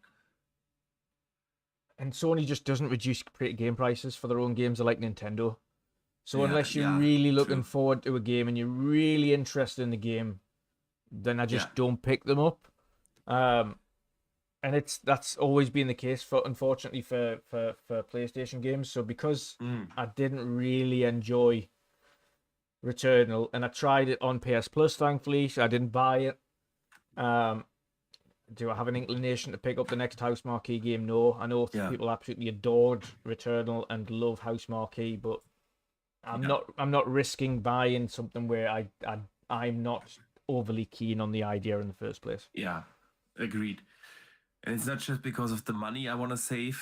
And Sony just doesn't reduce game prices for their own games like Nintendo. So Yeah, unless you're yeah, really looking true. forward to a game and you're really interested in the game, then I just don't pick them up. And that's always been the case unfortunately for PlayStation games. So because I didn't really enjoy Returnal, and I tried it on PS Plus, thankfully, so I didn't buy it. Do I have an inclination to pick up the next House Marquee game? No. I know people absolutely adored Returnal and love House Marquee, but I'm not risking buying something where I'm not overly keen on the idea in the first place. Yeah, agreed. And it's not just because of the money I want to save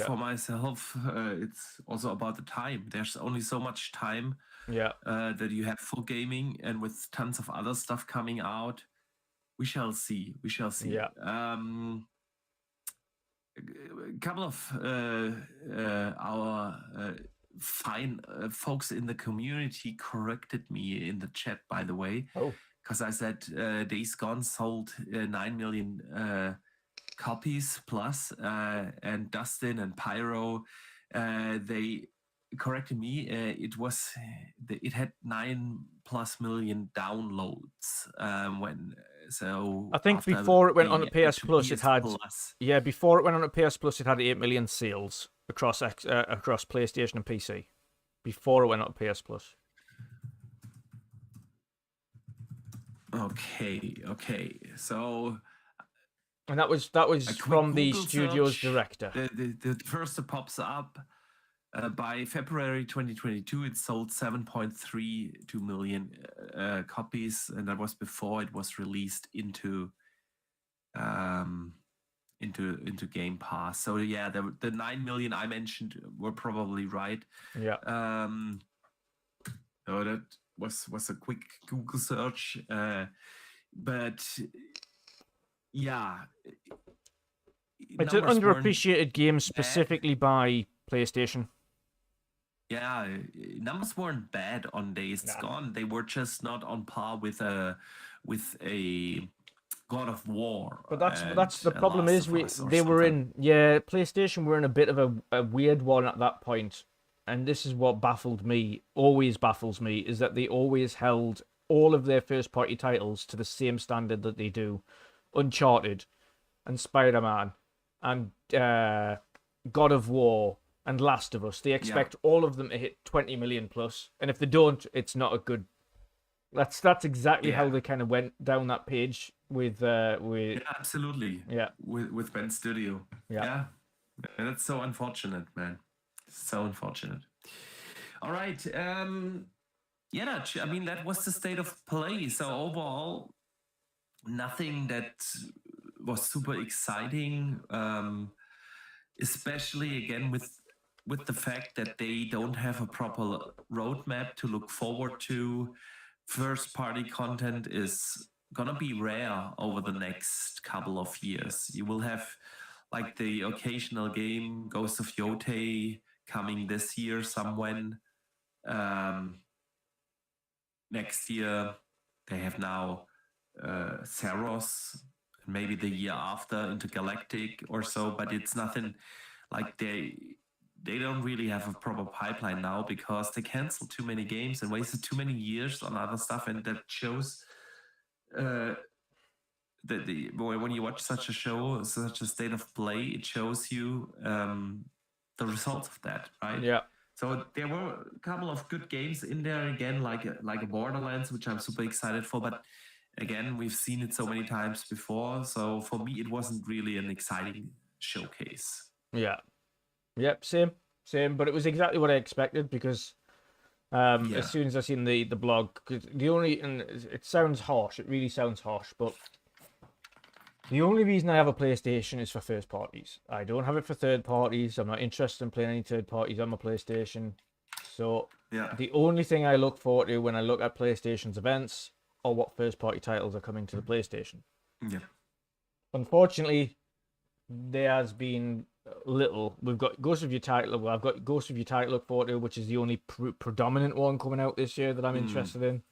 for myself. It's also about the time. There's only so much time that you have for gaming, and with tons of other stuff coming out, we shall see. We shall see. Yeah. A couple of our fine folks in the community corrected me in the chat, by the way. Oh. Because I said Days Gone sold 9 million copies plus, and Dustin and Pyro, they corrected me. It had 9+ million downloads I think before it went on to PS Plus, it had before it went on to PS Plus, it had 8 million sales across PlayStation and PC. Before it went on to PS Plus. Okay. So. And that was from the studio's director. The first that pops up by February 2022, it sold 7.32 million copies, and that was before it was released into Game Pass. So yeah, the 9 million I mentioned were probably right. Yeah. So that was a quick Google search, but. Yeah. It's an underappreciated game specifically by PlayStation. Yeah, numbers weren't bad on Days Gone. They were just not on par with a God of War. But that's the problem is PlayStation were in a bit of a weird one at that point. And this is what always baffles me, is that they always held all of their first party titles to the same standard that they do Uncharted and Spider-Man and God of War and Last of Us. They expect all of them to hit 20 million plus, and if they don't, it's not a good. That's exactly how they kind of went down that page with absolutely with Ben Studio. Yeah, and it's so unfortunate, man. So unfortunate. All right, I mean, that was the state of play. So overall, nothing that was super exciting, especially again with the fact that they don't have a proper roadmap to look forward to. First party content is gonna be rare over the next couple of years. You will have like the occasional game, Ghost of Yotei, coming this year somewhen. Next year they have now Saros, maybe the year after Intergalactic or so, but it's nothing like they don't really have a proper pipeline now because they canceled too many games and wasted too many years on other stuff, and that shows when you watch such a show, such a state of play, it shows you the results of that, right? Yeah. So there were a couple of good games in there again, like a Borderlands, which I'm super excited for, but again, we've seen it so many times before. So for me, it wasn't really an exciting showcase. Yeah. Yep. Same. But it was exactly what I expected because as soon as I seen the blog, cause and it sounds harsh. It really sounds harsh, but the only reason I have a PlayStation is for first parties. I don't have it for third parties. I'm not interested in playing any third parties on my PlayStation. So the only thing I look forward to when I look at PlayStation's events or what first party titles are coming to the PlayStation. Yeah. Unfortunately, there has been little. We've got Ghost of Your Title. Well, I've got Ghost of Your Title to look forward to, which is the only predominant one coming out this year that I'm interested in.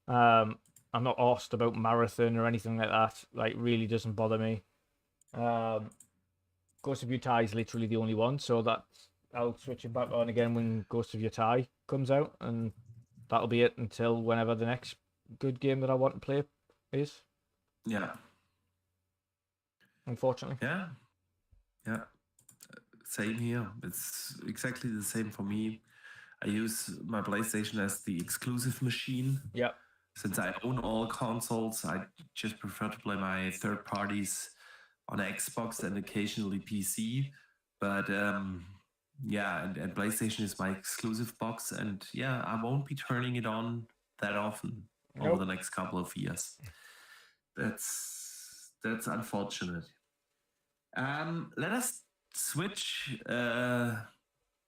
I'm not asked about Marathon or anything like that. Like, really doesn't bother me. Ghost of Utah is literally the only one, so that I'll switch it back on again when Ghost of Utah comes out, and that'll be it until whenever the next good game that I want to play is. Yeah. Unfortunately. Yeah. Yeah. Same here. It's exactly the same for me. I use my PlayStation as the exclusive machine. Yeah. Since I own all consoles, I just prefer to play my third parties on Xbox and occasionally PC. But yeah, and PlayStation is my exclusive box, and yeah, I won't be turning it on that often over the next couple of years. That's unfortunate. Let us switch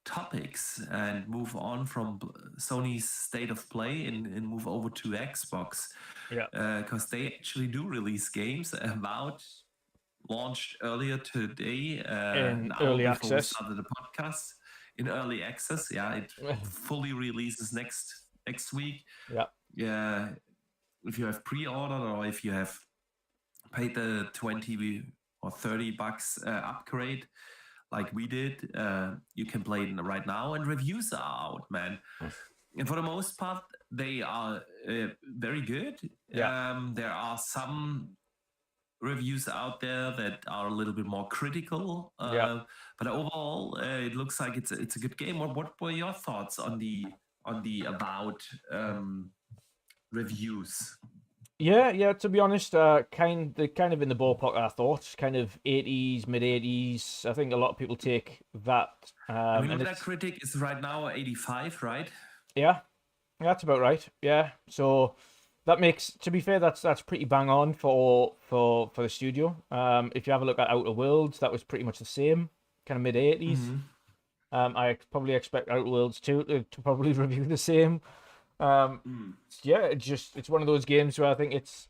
topics and move on from Sony's state of play and move over to Xbox. Yeah. Because they actually do release games. Avowed launched earlier today. In an early hour before access. we started the podcast. In early access, yeah. It fully releases next week. Yeah. Yeah. If you have pre-ordered or if you have paid the 20 or $30 upgrade, like we did, you can play it right now, and reviews are out, man. And for the most part, they are very good. Yeah. There are some reviews out there that are a little bit more critical. But overall, it looks like it's a good game. What were your thoughts on the Avowed reviews? Yeah. To be honest, kind of in the ballpark I thought, kind of 80s, mid 80s. I think a lot of people take that. I mean, and Metacritic is right now 85, right? Yeah, that's about right. Yeah, so that makes, to be fair, that's pretty bang on for the studio. If you have a look at Outer Worlds, that was pretty much the same, kind of mid 80s. I probably expect Outer Worlds to probably review the same. Yeah, it's one of those games where I think it's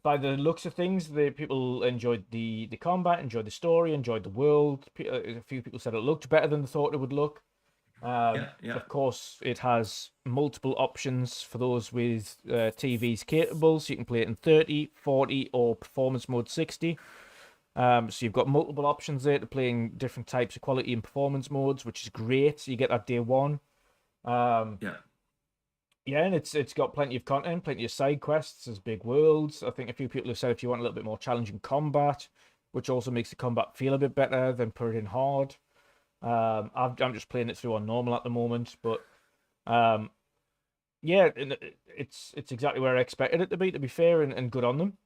by the looks of things, the people enjoyed the combat, enjoyed the story, enjoyed the world. A few people said it looked better than they thought it would look. Of course, it has multiple options for those with TVs capable, so you can play it in 30, 40, or performance mode 60. So you've got multiple options there to play in different types of quality and performance modes, which is great. So you get that day one. Yeah, and it's got plenty of content, plenty of side quests, there's big worlds. I think a few people have said if you want a little bit more challenging combat, which also makes the combat feel a bit better, then put it in hard. I'm just playing it through on normal at the moment, but yeah, it's exactly where I expected it to be fair, and good on them.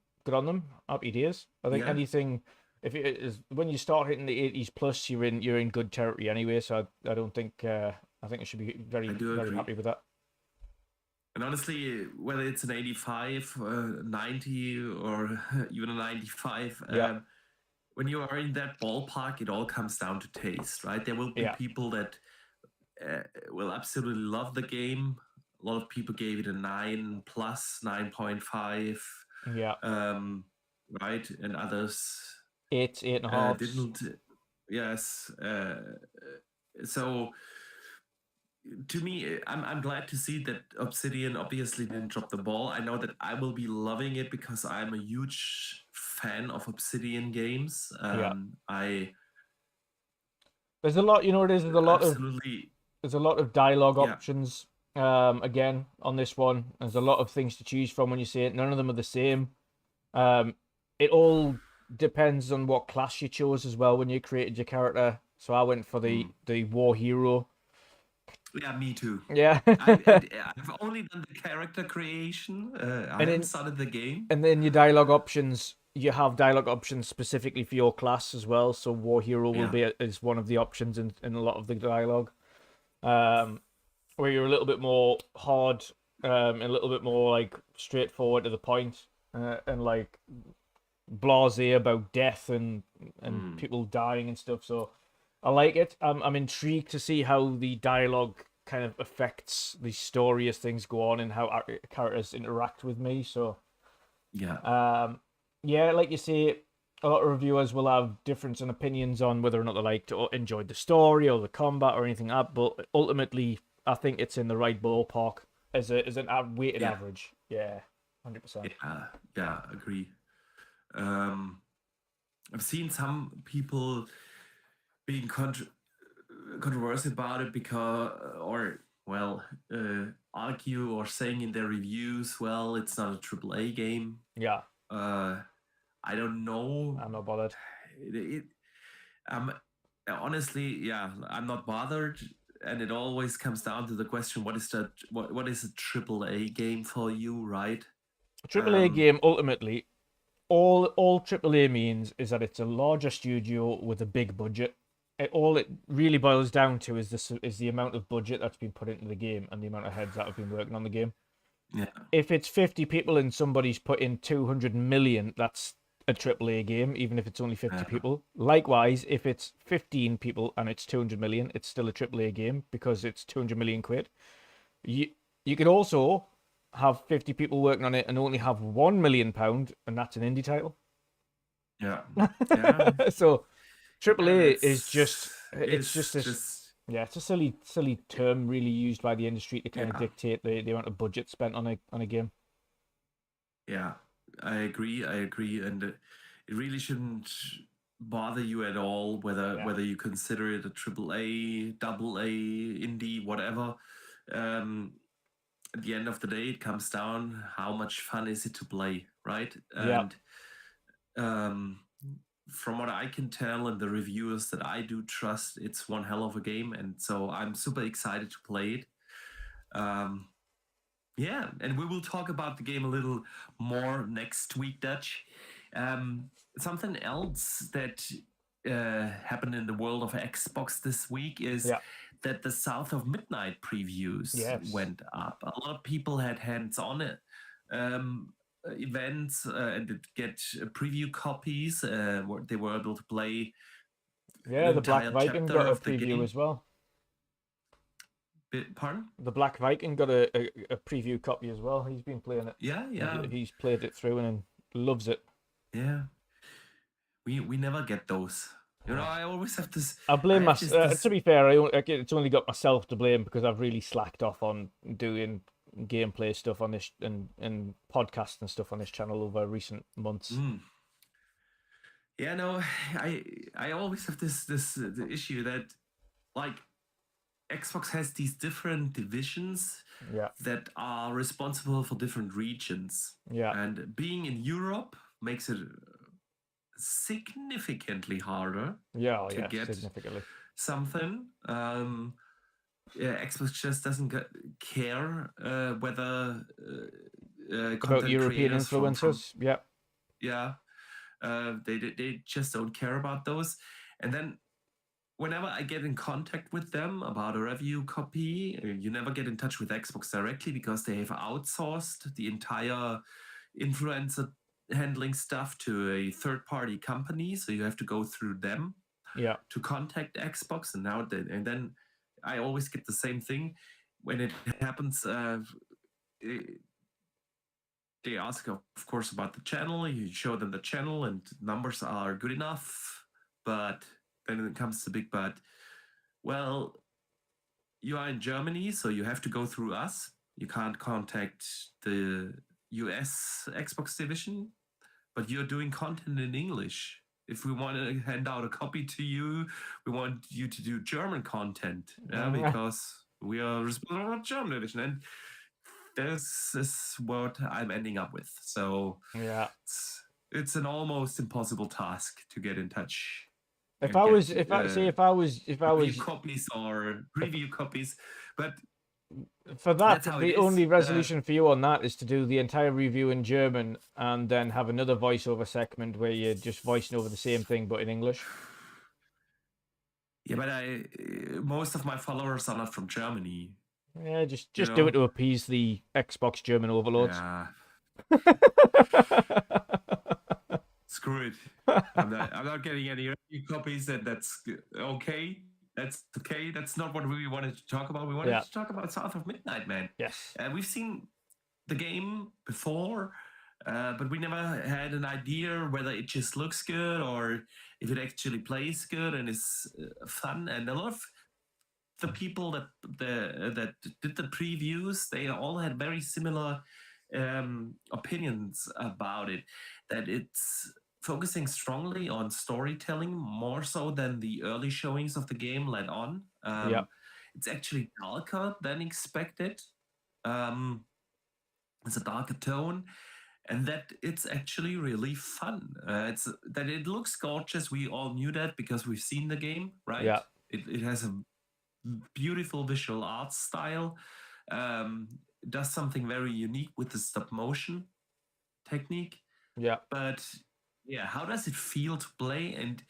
Happy days. I think anything, if it is when you start hitting the 80s plus, you're in good territory anyway. So I don't think I think I should be very happy with that. And honestly, whether it's an 85, 90, or even a 95, when you are in that ballpark, it all comes down to taste, right? There will be people that will absolutely love the game. A lot of people gave it a 9 plus, 9.5. Yeah. Right, and others 8.5. didn't. Yes. So to me, I'm glad to see that Obsidian obviously didn't drop the ball. I know that I will be loving it because I'm a huge fan of Obsidian games. There's a lot, there's a lot absolutely. There's a lot of dialogue options. Again, on this one, there's a lot of things to choose from when you see it. None of them are the same. It all depends on what class you chose as well when you created your character. So I went for the war hero. Yeah, me too. Yeah. I've only done the character creation. I haven't started the game. And then your dialogue options, you have dialogue options specifically for your class as well. So war hero will be is one of the options in a lot of the dialogue. Where you're a little bit more hard, and a little bit more like straightforward to the point, and like blasé about death and people dying and stuff. So I like it. I'm intrigued to see how the dialogue kind of affects the story as things go on and how our characters interact with me. So like you say, a lot of reviewers will have difference in opinions on whether or not they liked or enjoyed the story or the combat or anything like that. But ultimately, I think it's in the right ballpark as an weighted average. Yeah, 100%. Yeah, agree. I've seen some people being controversial about it because, or well, argue or saying in their reviews, well, it's not a AAA game. Yeah, I don't know. I'm not bothered. Honestly, yeah, I'm not bothered, and it always comes down to the question: what is a AAA game for you, right? AAA game ultimately, all AAA means is that it's a larger studio with a big budget. All it really boils down to is the amount of budget that's been put into the game and the amount of heads that have been working on the game. Yeah, If it's 50 people and somebody's put in 200 million, that's a AAA game, even if it's only 50 people. Likewise, if it's 15 people and it's 200 million, it's still a AAA game because it's 200 million quid. You could also have 50 people working on it and only have £1 million, and that's an indie title. yeah, yeah. So AAA is It's just it's a silly term really used by the industry to kind of dictate the amount of budget spent on a game. Yeah, I agree, and it really shouldn't bother you at all whether you consider it a AAA, AA, indie, whatever. At the end of the day, it comes down how much fun is it to play, right? And from what I can tell and the reviewers that I do trust, it's one hell of a game, and so I'm super excited to play it. Yeah, and we will talk about the game a little more next week, Dutch. Something else that happened in the world of Xbox this week is that the South of Midnight previews went up. A lot of people had hands-on it. Events and did get preview copies where they were able to play. Yeah, the Black Viking got a preview as well. Pardon? The Black Viking got a preview copy as well. He's been playing it. Yeah. He's played it through and loves it. Yeah. We never get those. You know, I always have this. I blame myself. To be fair, it's only got myself to blame because I've really slacked off on doing gameplay stuff on this and podcasts and stuff on this channel over recent months. Yeah, no, I always have the issue that like Xbox has these different divisions that are responsible for different regions. Yeah, and being in Europe makes it significantly harder. To get something. Xbox just doesn't care whether about European influencers. They just don't care about those. And then whenever I get in contact with them about a review copy, you never get in touch with Xbox directly because they have outsourced the entire influencer handling stuff to a third-party company, so you have to go through them to contact Xbox. And then I always get the same thing when it happens. They ask, of course, about the channel. You show them the channel, and numbers are good enough. But then it comes to big but. Well, you are in Germany, so you have to go through us. You can't contact the US Xbox division, but you're doing content in English. If we want to hand out a copy to you, we want you to do German content, because we are responsible for the German division. And this is what I'm ending up with. So it's an almost impossible task to get in touch. If I was copies or preview copies, but for that, the only resolution for you on that is to do the entire review in German and then have another voiceover segment where you're just voicing over the same thing but in English. Yeah, but most of my followers are not from Germany. Yeah, just do it to appease the Xbox German overlords. Yeah. Screw it. I'm not getting any review copies, and that's okay. That's okay. That's not what we wanted to talk about. We wanted to talk about South of Midnight, man. Yes. We've seen the game before, but we never had an idea whether it just looks good or if it actually plays good and is fun. And a lot of the people that did the previews, they all had very similar opinions about it. That it's focusing strongly on storytelling more so than the early showings of the game led on. Yeah. It's actually darker than expected. It's a darker tone, and that it's actually really fun. It's that it looks gorgeous. We all knew that because we've seen the game, right? Yeah. It has a beautiful visual art style. Does something very unique with the stop motion technique. Yeah. But yeah, how does it feel to play? And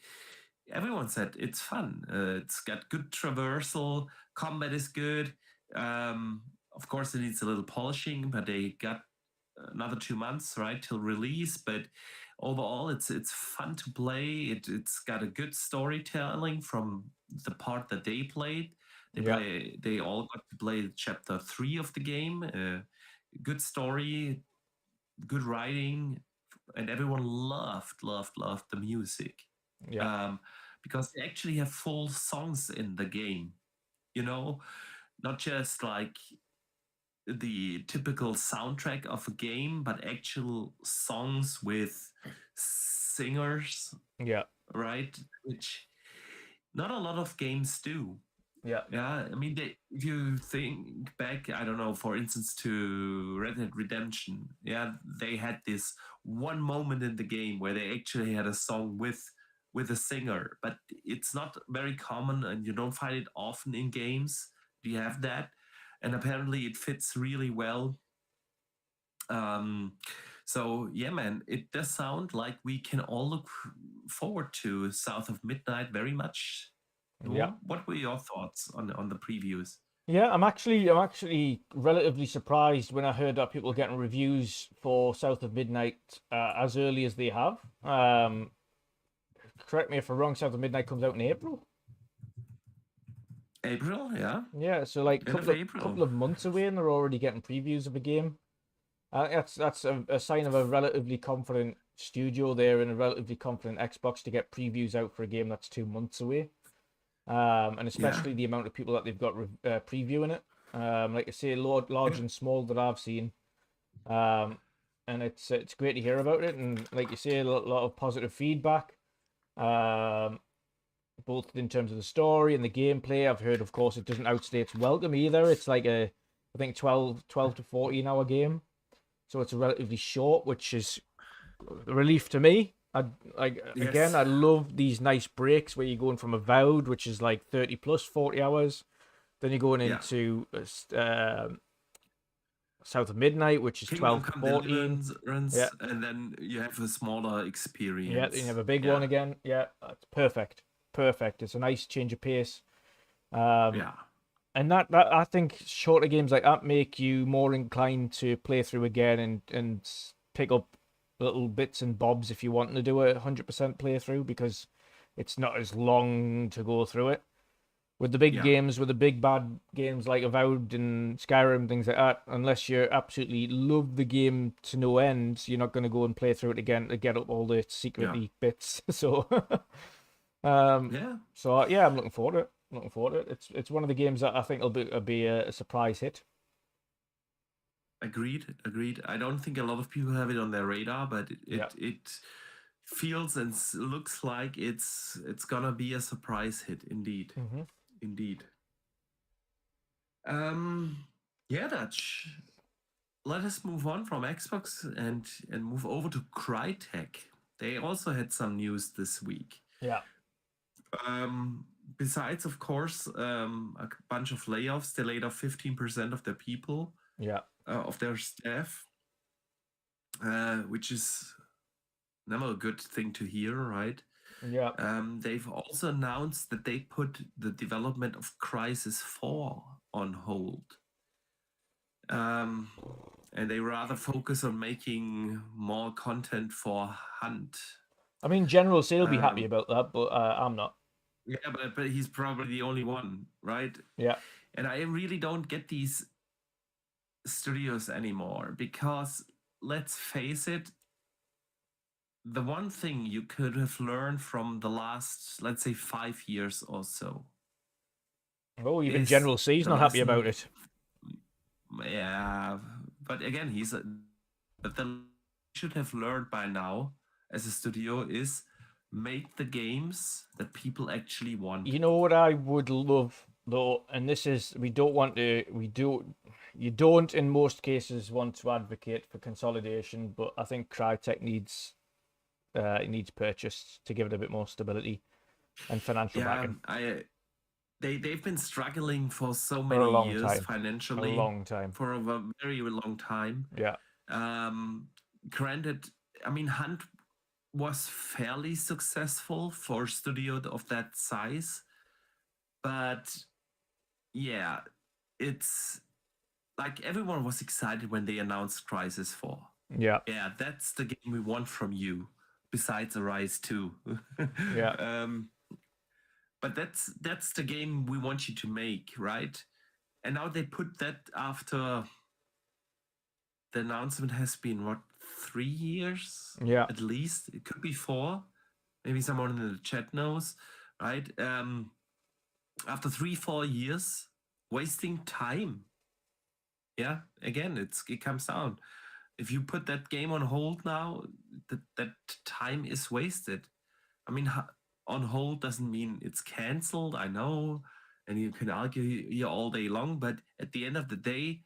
everyone said it's fun. It's got good traversal. Combat is good. Of course, it needs a little polishing, but they got another 2 months, right, till release. But overall, it's fun to play. It's got a good storytelling from the part that they played. They all got to play chapter 3 of the game. Good story, good writing, and everyone loved the music. Yeah. Because they actually have full songs in the game, not just like the typical soundtrack of a game, but actual songs with singers, Yeah. right? Which not a lot of games do. Yeah. Yeah, I mean, if you think back, I don't know, for instance, to Red Dead Redemption, yeah, they had this one moment in the game where they actually had a song with a singer, but it's not very common, and you don't find it often in games. Do you have that? And apparently, it fits really well. So yeah, man, it does sound like we can all look forward to South of Midnight very much. Yeah. What were your thoughts on the previews? Yeah, I'm actually relatively surprised when I heard that people are getting reviews for South of Midnight as early as they have. Correct me if I'm wrong. South of Midnight comes out in April. April, yeah. Yeah, so like couple of months away, and they're already getting previews of a game. That's a sign of a relatively confident studio there and a relatively confident Xbox to get previews out for a game that's 2 months away. And especially the amount of people that they've got previewing it. Like I say, large and small that I've seen. And it's great to hear about it. And like you say, a lot of positive feedback. Both in terms of the story and the gameplay. I've heard, of course, it doesn't outstay its welcome either. It's like I think 12 to 14 hour game. So it's relatively short, which is a relief to me. Again, I love these nice breaks where you're going from Avowed, which is like 30 plus 40 hours. Then you're going into South of Midnight, which is 12 to 14. Runs, and then you have a smaller experience. Yeah, you have a big one again. Yeah, that's perfect. Perfect. It's a nice change of pace. And that I think shorter games like that make you more inclined to play through again and pick up little bits and bobs if you want to do a 100% playthrough, because it's not as long to go through it. With the big games, with the big bad games like Avowed and Skyrim, things like that, unless you absolutely love the game to no end, you're not going to go and play through it again to get up all the secret bits. So, So yeah, I'm looking forward to it. It's one of the games that I think will be a surprise hit. Agreed. I don't think a lot of people have it on their radar, but it feels and looks like it's gonna be a surprise hit indeed. Mm-hmm. Indeed. Yeah, Dutch. Let us move on from Xbox and move over to Crytek. They also had some news this week. Yeah. Besides, of course, a bunch of layoffs. They laid off 15% of their people. Yeah. Of their staff, which is never a good thing to hear, right? Yeah. They've also announced that they put the development of Crysis 4 on hold. And they rather focus on making more content for Hunt. I mean, General C will be happy about that, but I'm not. Yeah, but he's probably the only one, right? Yeah. And I really don't get these studios anymore, because let's face it, the one thing you could have learned from the last, let's say, 5 years or so. Oh, even General C's not happy about it. Yeah, but again, but then should have learned by now as a studio is make the games that people actually want. You know what I would love though, and this is you don't in most cases want to advocate for consolidation, but I think Crytek needs purchased to give it a bit more stability and financial backing. They've been struggling for so For many a long years time. financially. A long time. For a very long time. Yeah. Granted, I mean, Hunt was fairly successful for a studio of that size, but yeah, it's like everyone was excited when they announced Crisis 4. Yeah. Yeah, that's the game we want from you, besides Arise 2. Yeah. But that's the game we want you to make, right? And now they put that after the announcement has been, what, 3 years? Yeah. At least. It could be 4. Maybe someone in the chat knows, right? After 3-4 years, wasting time. Yeah, again, it comes down. If you put that game on hold now, that time is wasted. I mean, on hold doesn't mean it's canceled, I know, and you can argue here all day long, but at the end of the day,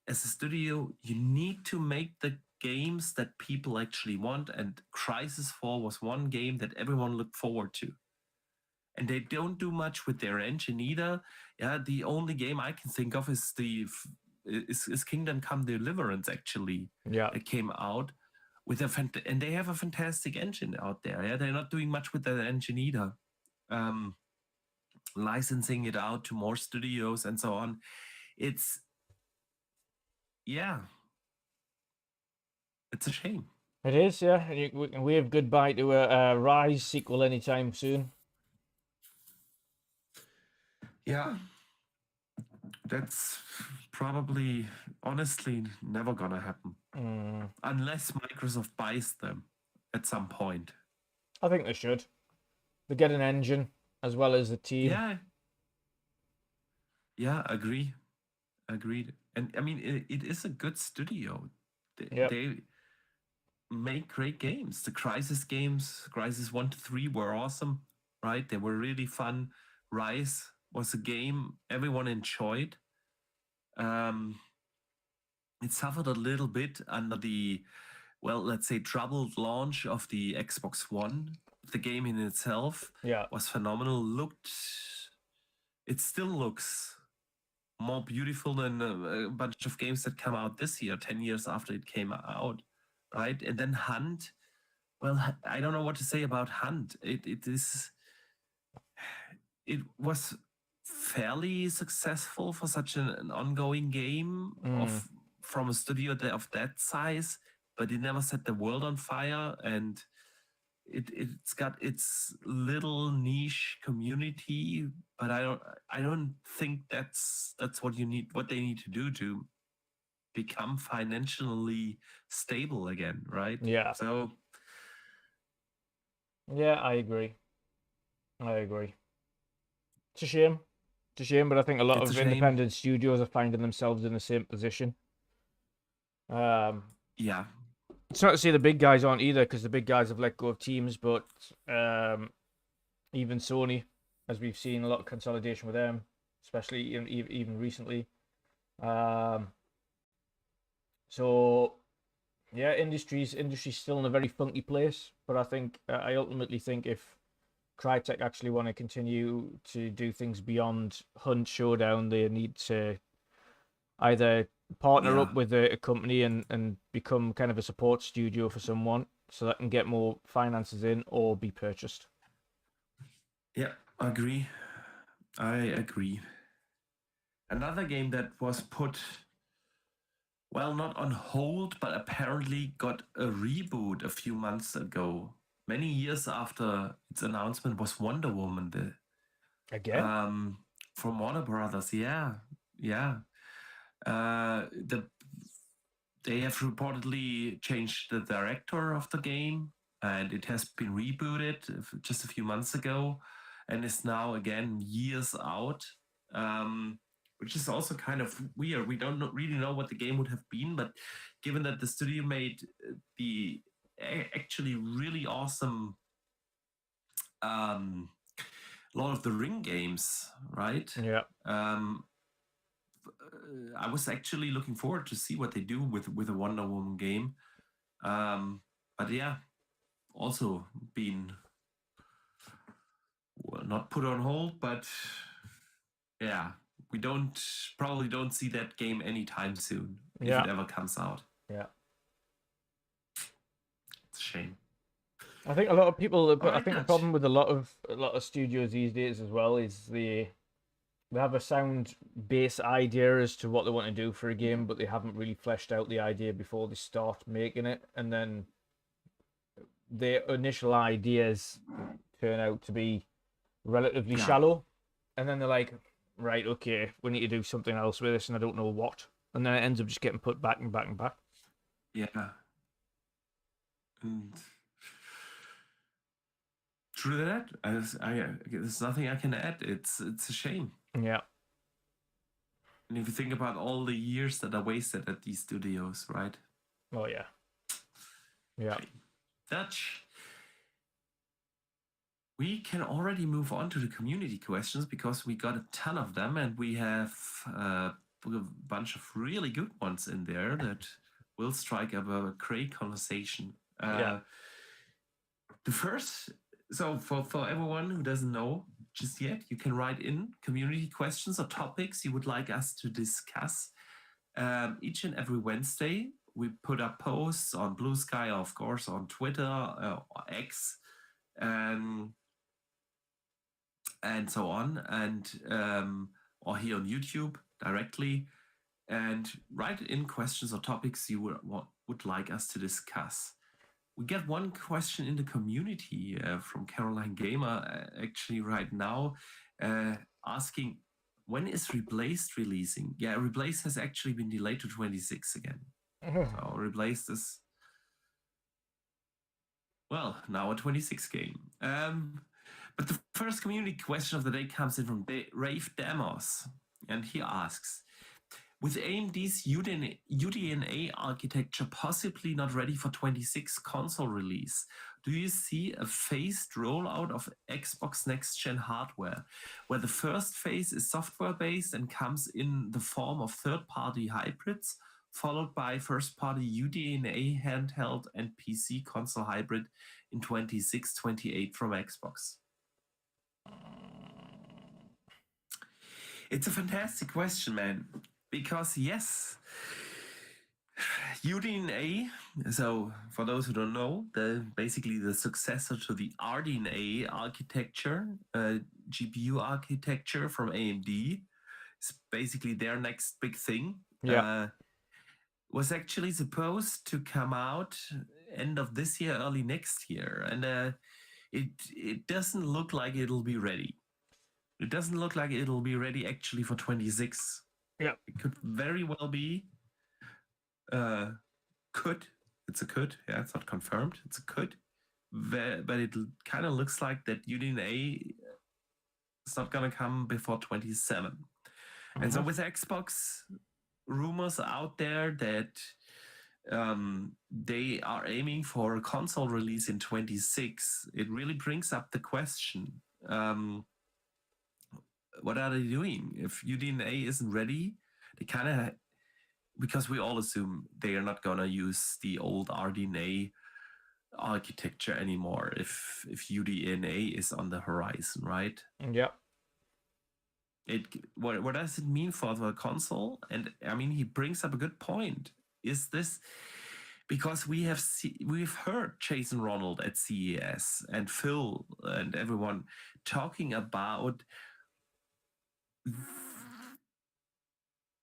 as a studio, you need to make the games that people actually want, and Crisis 4 was one game that everyone looked forward to. And they don't do much with their engine either. Yeah, the only game I can think of is Kingdom Come Deliverance, actually. Yeah. It came out with and they have a fantastic engine out there. Yeah, they're not doing much with that engine either. Licensing it out to more studios and so on. It's a shame. It is, yeah. And we can wave goodbye to a Rise sequel anytime soon. Yeah. That's probably, honestly, never gonna happen. Unless Microsoft buys them at some point. I think they should. They get an engine as well as the team. Yeah, agreed. And I mean, it is a good studio. They make great games. The Crisis games, Crisis 1 to 3 were awesome, right? They were really fun. Rise was a game everyone enjoyed. It suffered a little bit under the, well, let's say, troubled launch of the Xbox One. The game in itself was phenomenal. It still looks more beautiful than a bunch of games that come out this year, 10 years after it came out, right? And then Hunt, well, I don't know what to say about Hunt. It was fairly successful for such an ongoing game from a studio of that size, but it never set the world on fire, and it's got its little niche community, but I don't think that's what they need to do to become financially stable again, right? Yeah. So yeah, I agree. It's a shame. But I think a lot of independent studios are finding themselves in the same position. Yeah. It's not to say the big guys aren't either, because the big guys have let go of teams, but even Sony, as we've seen a lot of consolidation with them, especially even recently. So yeah, industry's still in a very funky place, but I ultimately think if Crytek actually want to continue to do things beyond Hunt Showdown, they need to either partner up with a company and become kind of a support studio for someone so that can get more finances in, or be purchased. Yeah, I agree. Another game that was put, well, not on hold, but apparently got a reboot a few months ago, many years after its announcement, was Wonder Woman. Again? From Warner Brothers, yeah. They have reportedly changed the director of the game, and it has been rebooted just a few months ago, and is now again years out, which is also kind of weird. We don't really know what the game would have been, but given that the studio made the actually really awesome Lord of the Ring games, right? Yeah. I was actually looking forward to see what they do with a Wonder Woman game. But yeah, also been not put on hold, but yeah, we probably don't see that game anytime soon if Yeah. it ever comes out. Yeah. It's a shame. I think a lot of people, but I Alright, think the Dutch. problem with a lot of studios these days as well is they have a sound base idea as to what they want to do for a game, but they haven't really fleshed out the idea before they start making it, and then their initial ideas turn out to be relatively Yeah. shallow, and then they're like, right, okay, we need to do something else with this, and I don't know what, and then it ends up just getting put back and back and back. Yeah. And true that. There's nothing I can add. It's a shame. Yeah. And if you think about all the years that are wasted at these studios, right? Oh yeah. Yeah. Dutch. We can already move on to the community questions because we got a ton of them and we have a bunch of really good ones in there that will strike up a great conversation. Yeah. The first, so for everyone who doesn't know just yet, you can write in community questions or topics you would like us to discuss. Each and every Wednesday, we put up posts on Blue Sky, of course, on Twitter or X, and so on, and or here on YouTube directly, and write in questions or topics you would like us to discuss. We get one question in the community from Caroline Gamer actually right now, asking, when is Replaced releasing? Yeah, Replaced has actually been delayed to 26 again. So Replaced is, well, now a 26 game. But the first community question of the day comes in from Rave Demos, and he asks, with AMD's UDNA architecture possibly not ready for 26 console release, do you see a phased rollout of Xbox next-gen hardware, where the first phase is software-based and comes in the form of third-party hybrids, followed by first-party UDNA handheld and PC console hybrid in 26-28 from Xbox? It's a fantastic question, man. Because yes, UDNA, so for those who don't know, basically the successor to the RDNA architecture, GPU architecture from AMD, is basically their next big thing. Yeah. Was actually supposed to come out end of this year, early next year, and it doesn't look like it'll be ready. It doesn't look like it'll be ready actually for 26. Yeah. It could very well be. Could. It's a could. Yeah, it's not confirmed. It's a could. But it kind of looks like that UDNA is not going to come before 27. And so with Xbox, rumors out there that they are aiming for a console release in 26, it really brings up the question, what are they doing? If UDNA isn't ready, they kind of, because we all assume they are not going to use the old RDNA architecture anymore if UDNA is on the horizon, right? Yeah. What does it mean for the console? And I mean, he brings up a good point. Is this because we've heard Jason Ronald at CES and Phil and everyone talking about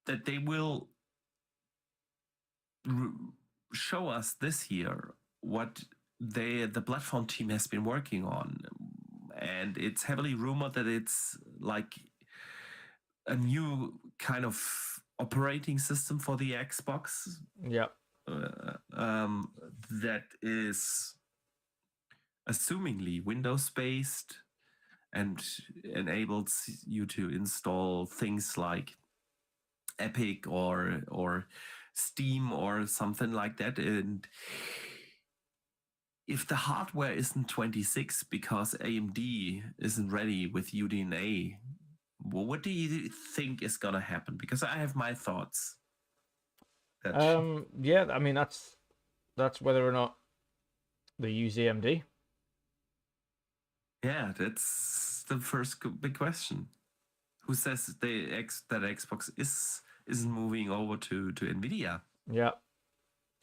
that they will show us this year what the platform team has been working on, and it's heavily rumored that it's like a new kind of operating system for the Xbox. Yeah. That is assumingly Windows based and enables you to install things like Epic or Steam or something like that. And if the hardware isn't 26 because AMD isn't ready with UDNA, what do you think is gonna happen? Because I have my thoughts. Yeah, I mean that's whether or not they use AMD. Yeah, that's the first big question. Who says that Xbox isn't moving over to Nvidia? Yeah,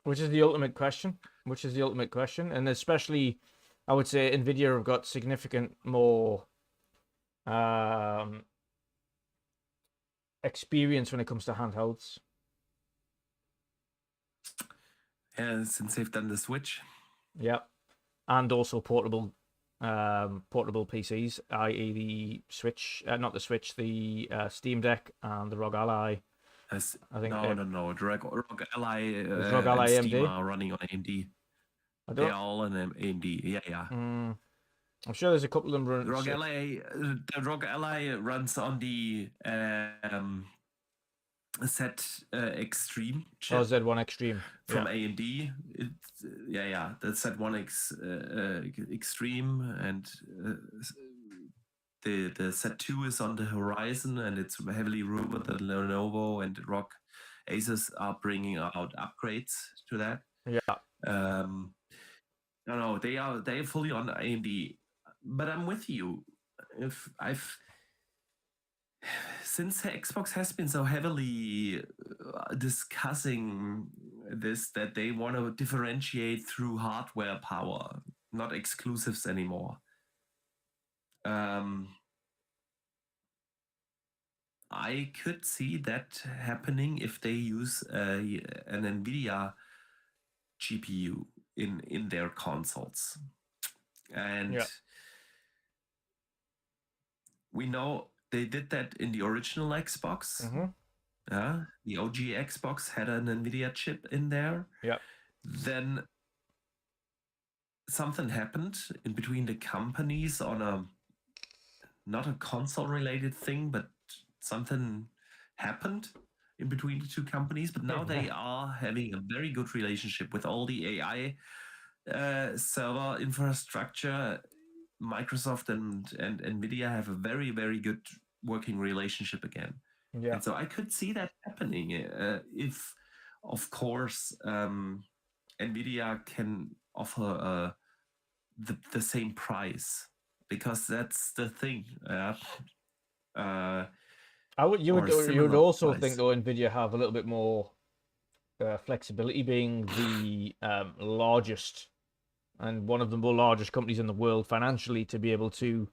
which is the ultimate question. And especially, I would say Nvidia have got significant more experience when it comes to handhelds. Yeah, since they've done the Switch. Yeah, and also portable PCs, i.e. the Switch, not the Switch, the Steam Deck and the ROG Ally. I think no. The ROG Ally ROG Ally and Steam AMD? are running on AMD. I They're don't. all on AMD. Yeah. I'm sure there's a couple of them run. The ROG Ally runs on the Z Extreme chip. Oh, Z1 Extreme from AMD. The Z1 Extreme, and the Z2 is on the horizon, and it's heavily rumored that Lenovo and ROG Asus are bringing out upgrades to that. Yeah. No, they're fully on AMD, but I'm with you. Since Xbox has been so heavily discussing this, that they want to differentiate through hardware power, not exclusives anymore. I could see that happening if they use an NVIDIA GPU in their consoles. And we know they did that in the original Xbox. The OG Xbox had an NVIDIA chip in there. Yeah. Then something happened in between the companies on not a console related thing, but something happened in between the two companies. But now they are having a very good relationship with all the AI server infrastructure. Microsoft and NVIDIA have a very, very good working relationship again. Yeah. And so I could see that happening if, of course, NVIDIA can offer the same price, because that's the thing. You would also think though NVIDIA have a little bit more flexibility, being the largest and one of the more largest companies in the world financially, to be able to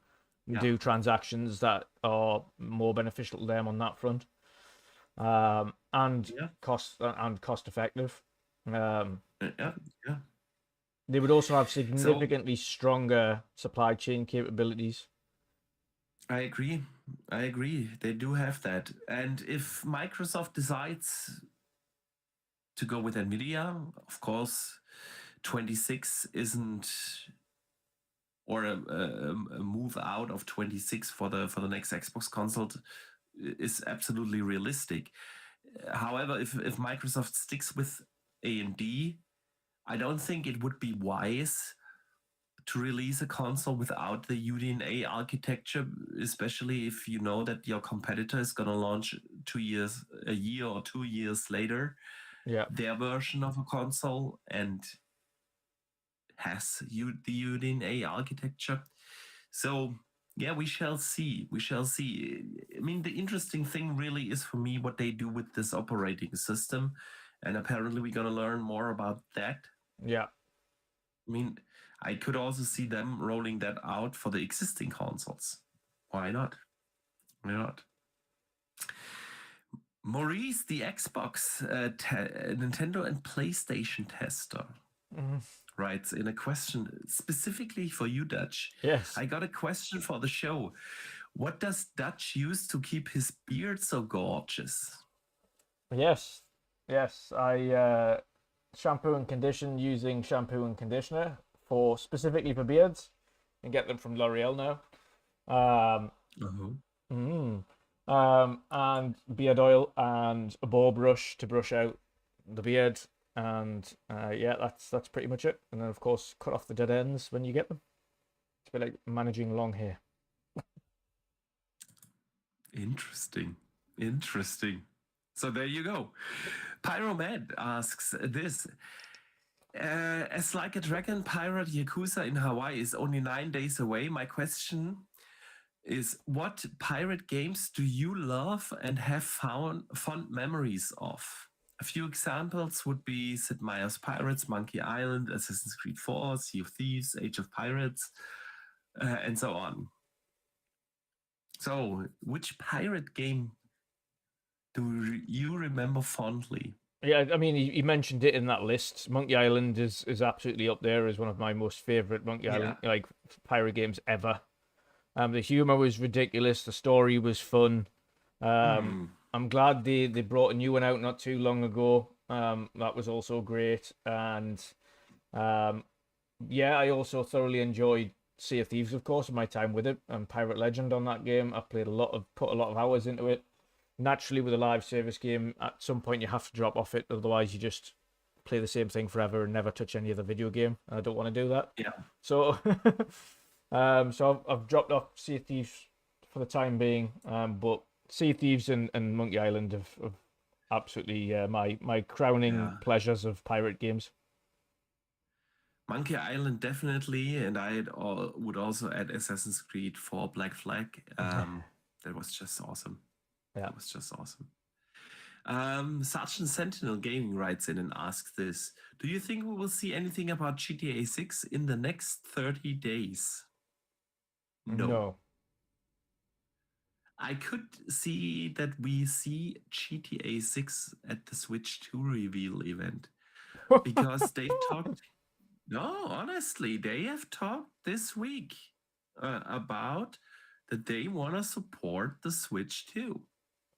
do transactions that are more beneficial to them on that front, and cost effective. They would also have significantly stronger supply chain capabilities. I agree. They do have that. And if Microsoft decides to go with NVIDIA, of course, 26 isn't, or a move out of 26 for the next Xbox console is absolutely realistic. However, if Microsoft sticks with AMD, I don't think it would be wise to release a console without the UDNA architecture, especially if you know that your competitor is going to launch a year or 2 years later, their version of a console, and has the UDNA architecture. So yeah, we shall see. I mean, the interesting thing really is for me what they do with this operating system, and apparently we're going to learn more about that. Yeah. I mean, I could also see them rolling that out for the existing consoles. Why not? Maurice, the Xbox, Nintendo and PlayStation tester, writes in a question specifically for you, Dutch. Yes. I got a question for the show. What does Dutch use to keep his beard so gorgeous? Yes. I shampoo and condition using shampoo and conditioner specifically for beards, and get them from L'Oreal now. And beard oil and a ball brush to brush out the beard. and yeah, that's pretty much it. And then of course cut off the dead ends when you get them. It's a bit like managing long hair. Interesting. So there you go. Pyromed asks this. As Like a Dragon Pirate Yakuza in Hawaii is only 9 days away, my question is, what pirate games do you love and have fond memories of? A few examples would be Sid Meier's Pirates, Monkey Island, Assassin's Creed 4, Sea of Thieves, Age of Pirates, and so on. So, which pirate game do you remember fondly? Yeah, I mean, you mentioned it in that list. Monkey Island is absolutely up there as one of my most favorite Monkey Island like pirate games ever. The humor was ridiculous. The story was fun. I'm glad they brought a new one out not too long ago. That was also great. And yeah, I also thoroughly enjoyed Sea of Thieves, of course, in my time with it, and Pirate Legend on that game. I put a lot of hours into it. Naturally, with a live service game, at some point you have to drop off it, otherwise you just play the same thing forever and never touch any other video game. And I don't want to do that. Yeah. So, so I've dropped off Sea of Thieves for the time being. But Sea of Thieves and Monkey Island have absolutely my crowning pleasures of pirate games. Monkey Island definitely, and I would also add Assassin's Creed 4 Black Flag. That was just awesome. Yeah. That was just awesome. Sergeant Sentinel Gaming writes in and asks this. Do you think we will see anything about GTA 6 in the next 30 days? No. I could see that we see GTA 6 at the Switch 2 reveal event. Because they talked... No, honestly, they have talked this week about that they want to support the Switch 2.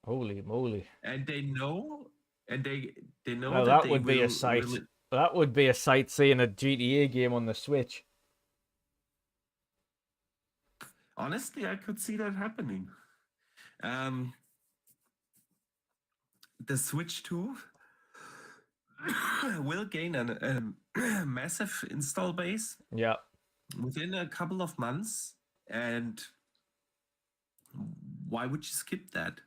Holy moly! And they know, Well, that would be a sight. That would be a sight seeing a GTA game on the Switch. Honestly, I could see that happening. The Switch 2 will gain a massive install base. Yeah. Within a couple of months, and why would you skip that?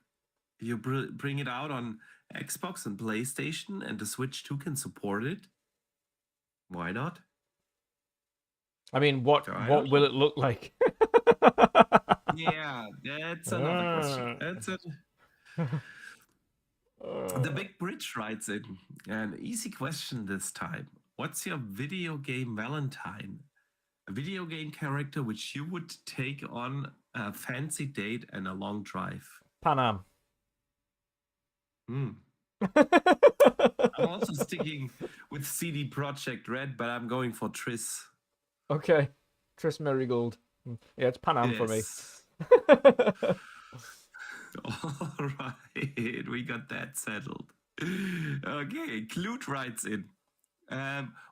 If you bring it out on Xbox and PlayStation, and the Switch 2 can support it, why not? I mean, what will it look like? Yeah, that's another question. The Big Bridge writes in, an easy question this time. What's your video game Valentine? A video game character which you would take on a fancy date and a long drive? Pan I'm also sticking with CD Projekt Red, but I'm going for Triss. Okay. Triss Merigold. Yeah, it's Pan Am for me. All right, we got that settled. Okay, Clute writes in.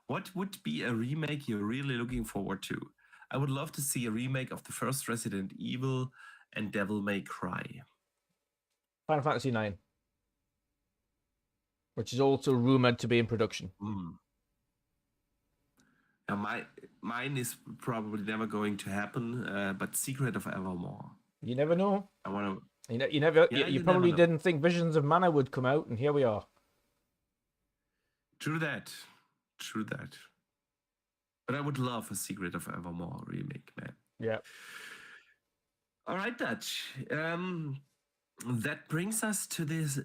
What would be a remake you're really looking forward to? I would love to see a remake of the first Resident Evil and Devil May Cry. Final Fantasy IX. Which is also rumored to be in production. Now mine is probably never going to happen, but Secret of Evermore. You never know. I want to... You probably didn't think Visions of Mana would come out, and here we are. True that. But I would love a Secret of Evermore remake, man. Yeah. All right, Dutch. That brings us to the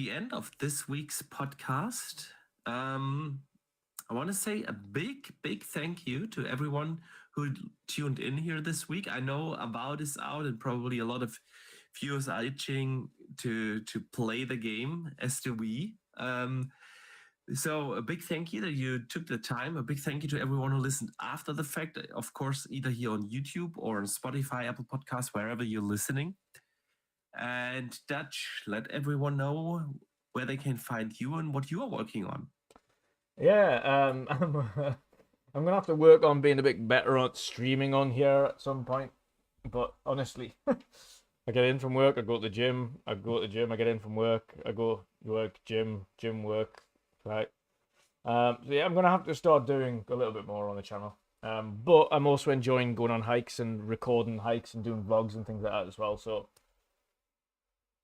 end of this week's podcast. I want to say a big thank you to everyone who tuned in here this week. I know Avowed is out, and probably a lot of viewers are itching to play the game as do we. So a big thank you that you took the time. A big thank you to everyone who listened after the fact, of course, either here on YouTube or on Spotify, Apple Podcasts, wherever you're listening. And Dutch, let everyone know where they can find you and what you are working on. Yeah, I'm gonna have to work on being a bit better at streaming on here at some point. But honestly, I get in from work, I go to the gym, I get in from work, I go work, gym, work, right? So yeah, I'm gonna have to start doing a little bit more on the channel. But I'm also enjoying going on hikes and recording hikes and doing vlogs and things like that as well. So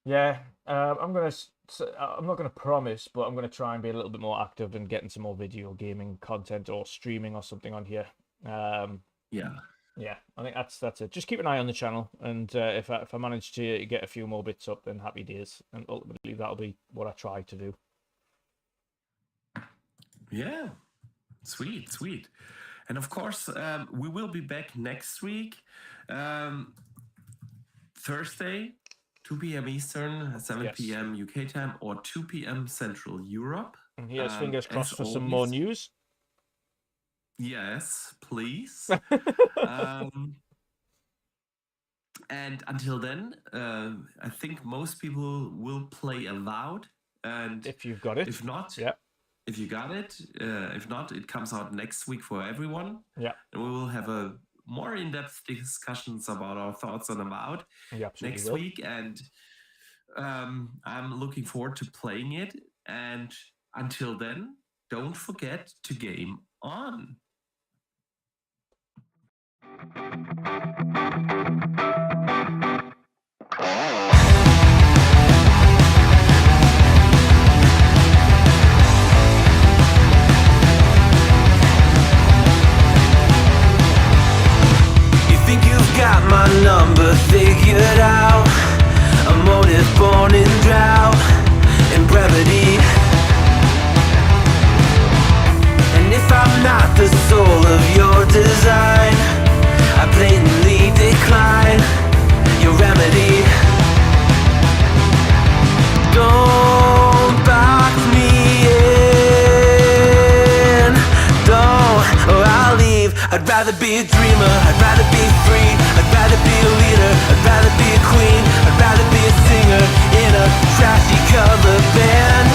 yeah, I'm not gonna promise, but I'm gonna try and be a little bit more active and getting some more video gaming content or streaming or something on here. Yeah, I think that's it. Just keep an eye on the channel, and if I manage to get a few more bits up, then happy days. And ultimately, that'll be what I try to do. yeah, sweet. And of course, we will be back next week, Thursday, 2 p.m. Eastern, 7 p.m. UK time, or 2 p.m. Central Europe. And here's fingers crossed for some more news. Yes, please. And until then, I think most people will play Avowed. And if you've got it. If not, yeah. If you got it. If not, it comes out next week for everyone. Yeah. And we will have a more in-depth discussions about our thoughts on Avowed next week. And I'm looking forward to playing it. And until then, don't forget to game on. Got my number figured out, a motive born in drought and brevity. And if I'm not the soul of your design, I blatantly decline your remedy. Don't box me in, don't, or I'll leave. I'd rather be a dreamer, I'd rather be free, I'd rather be a leader, I'd rather be a queen, I'd rather be a singer in a trashy cover band.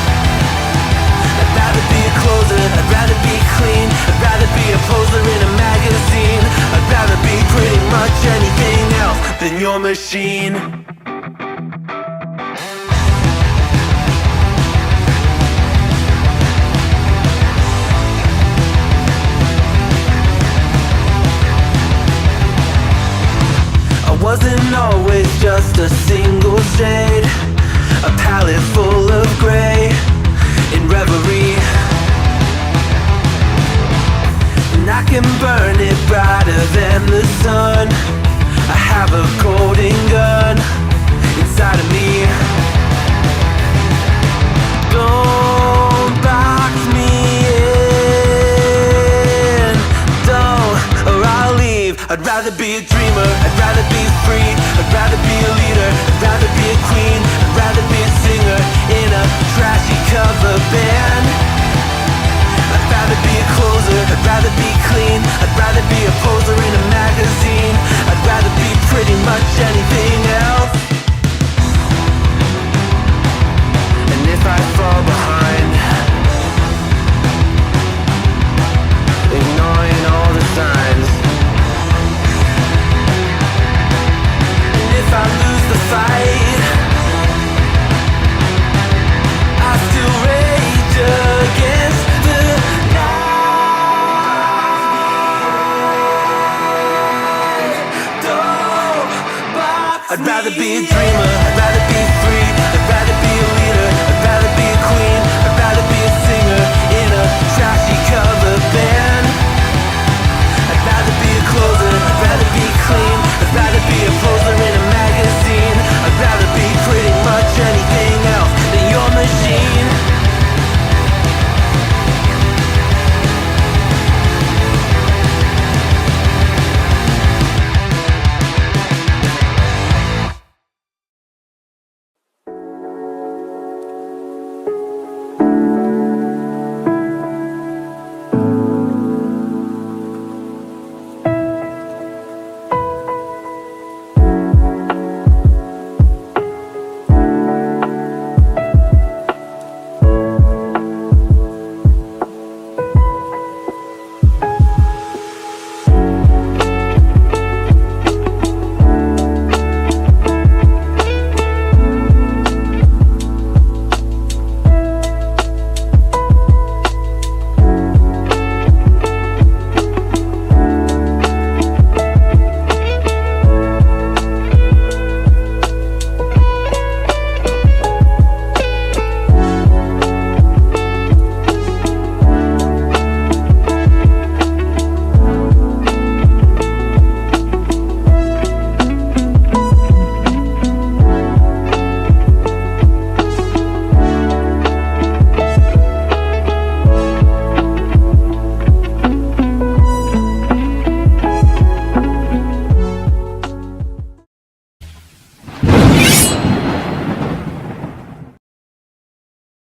I'd rather be a closer, I'd rather be clean, I'd rather be a poser in a magazine, I'd rather be pretty much anything else than your machine. Wasn't always just a single shade, a palette full of gray in reverie. And I can burn it brighter than the sun. I have a golden gun inside of me. Don't box me in, don't, or I'll leave. I'd rather be a dreamer, I'd rather be free, I'd rather be a leader, I'd rather be a queen, I'd rather be a singer in a trashy cover band. I'd rather be a closer, I'd rather be clean, I'd rather be a poser in a magazine, I'd rather be pretty much anything else. And if I fall behind, ignoring all the signs, if I lose the fight, I still rage against the night. I'd rather be a dreamer,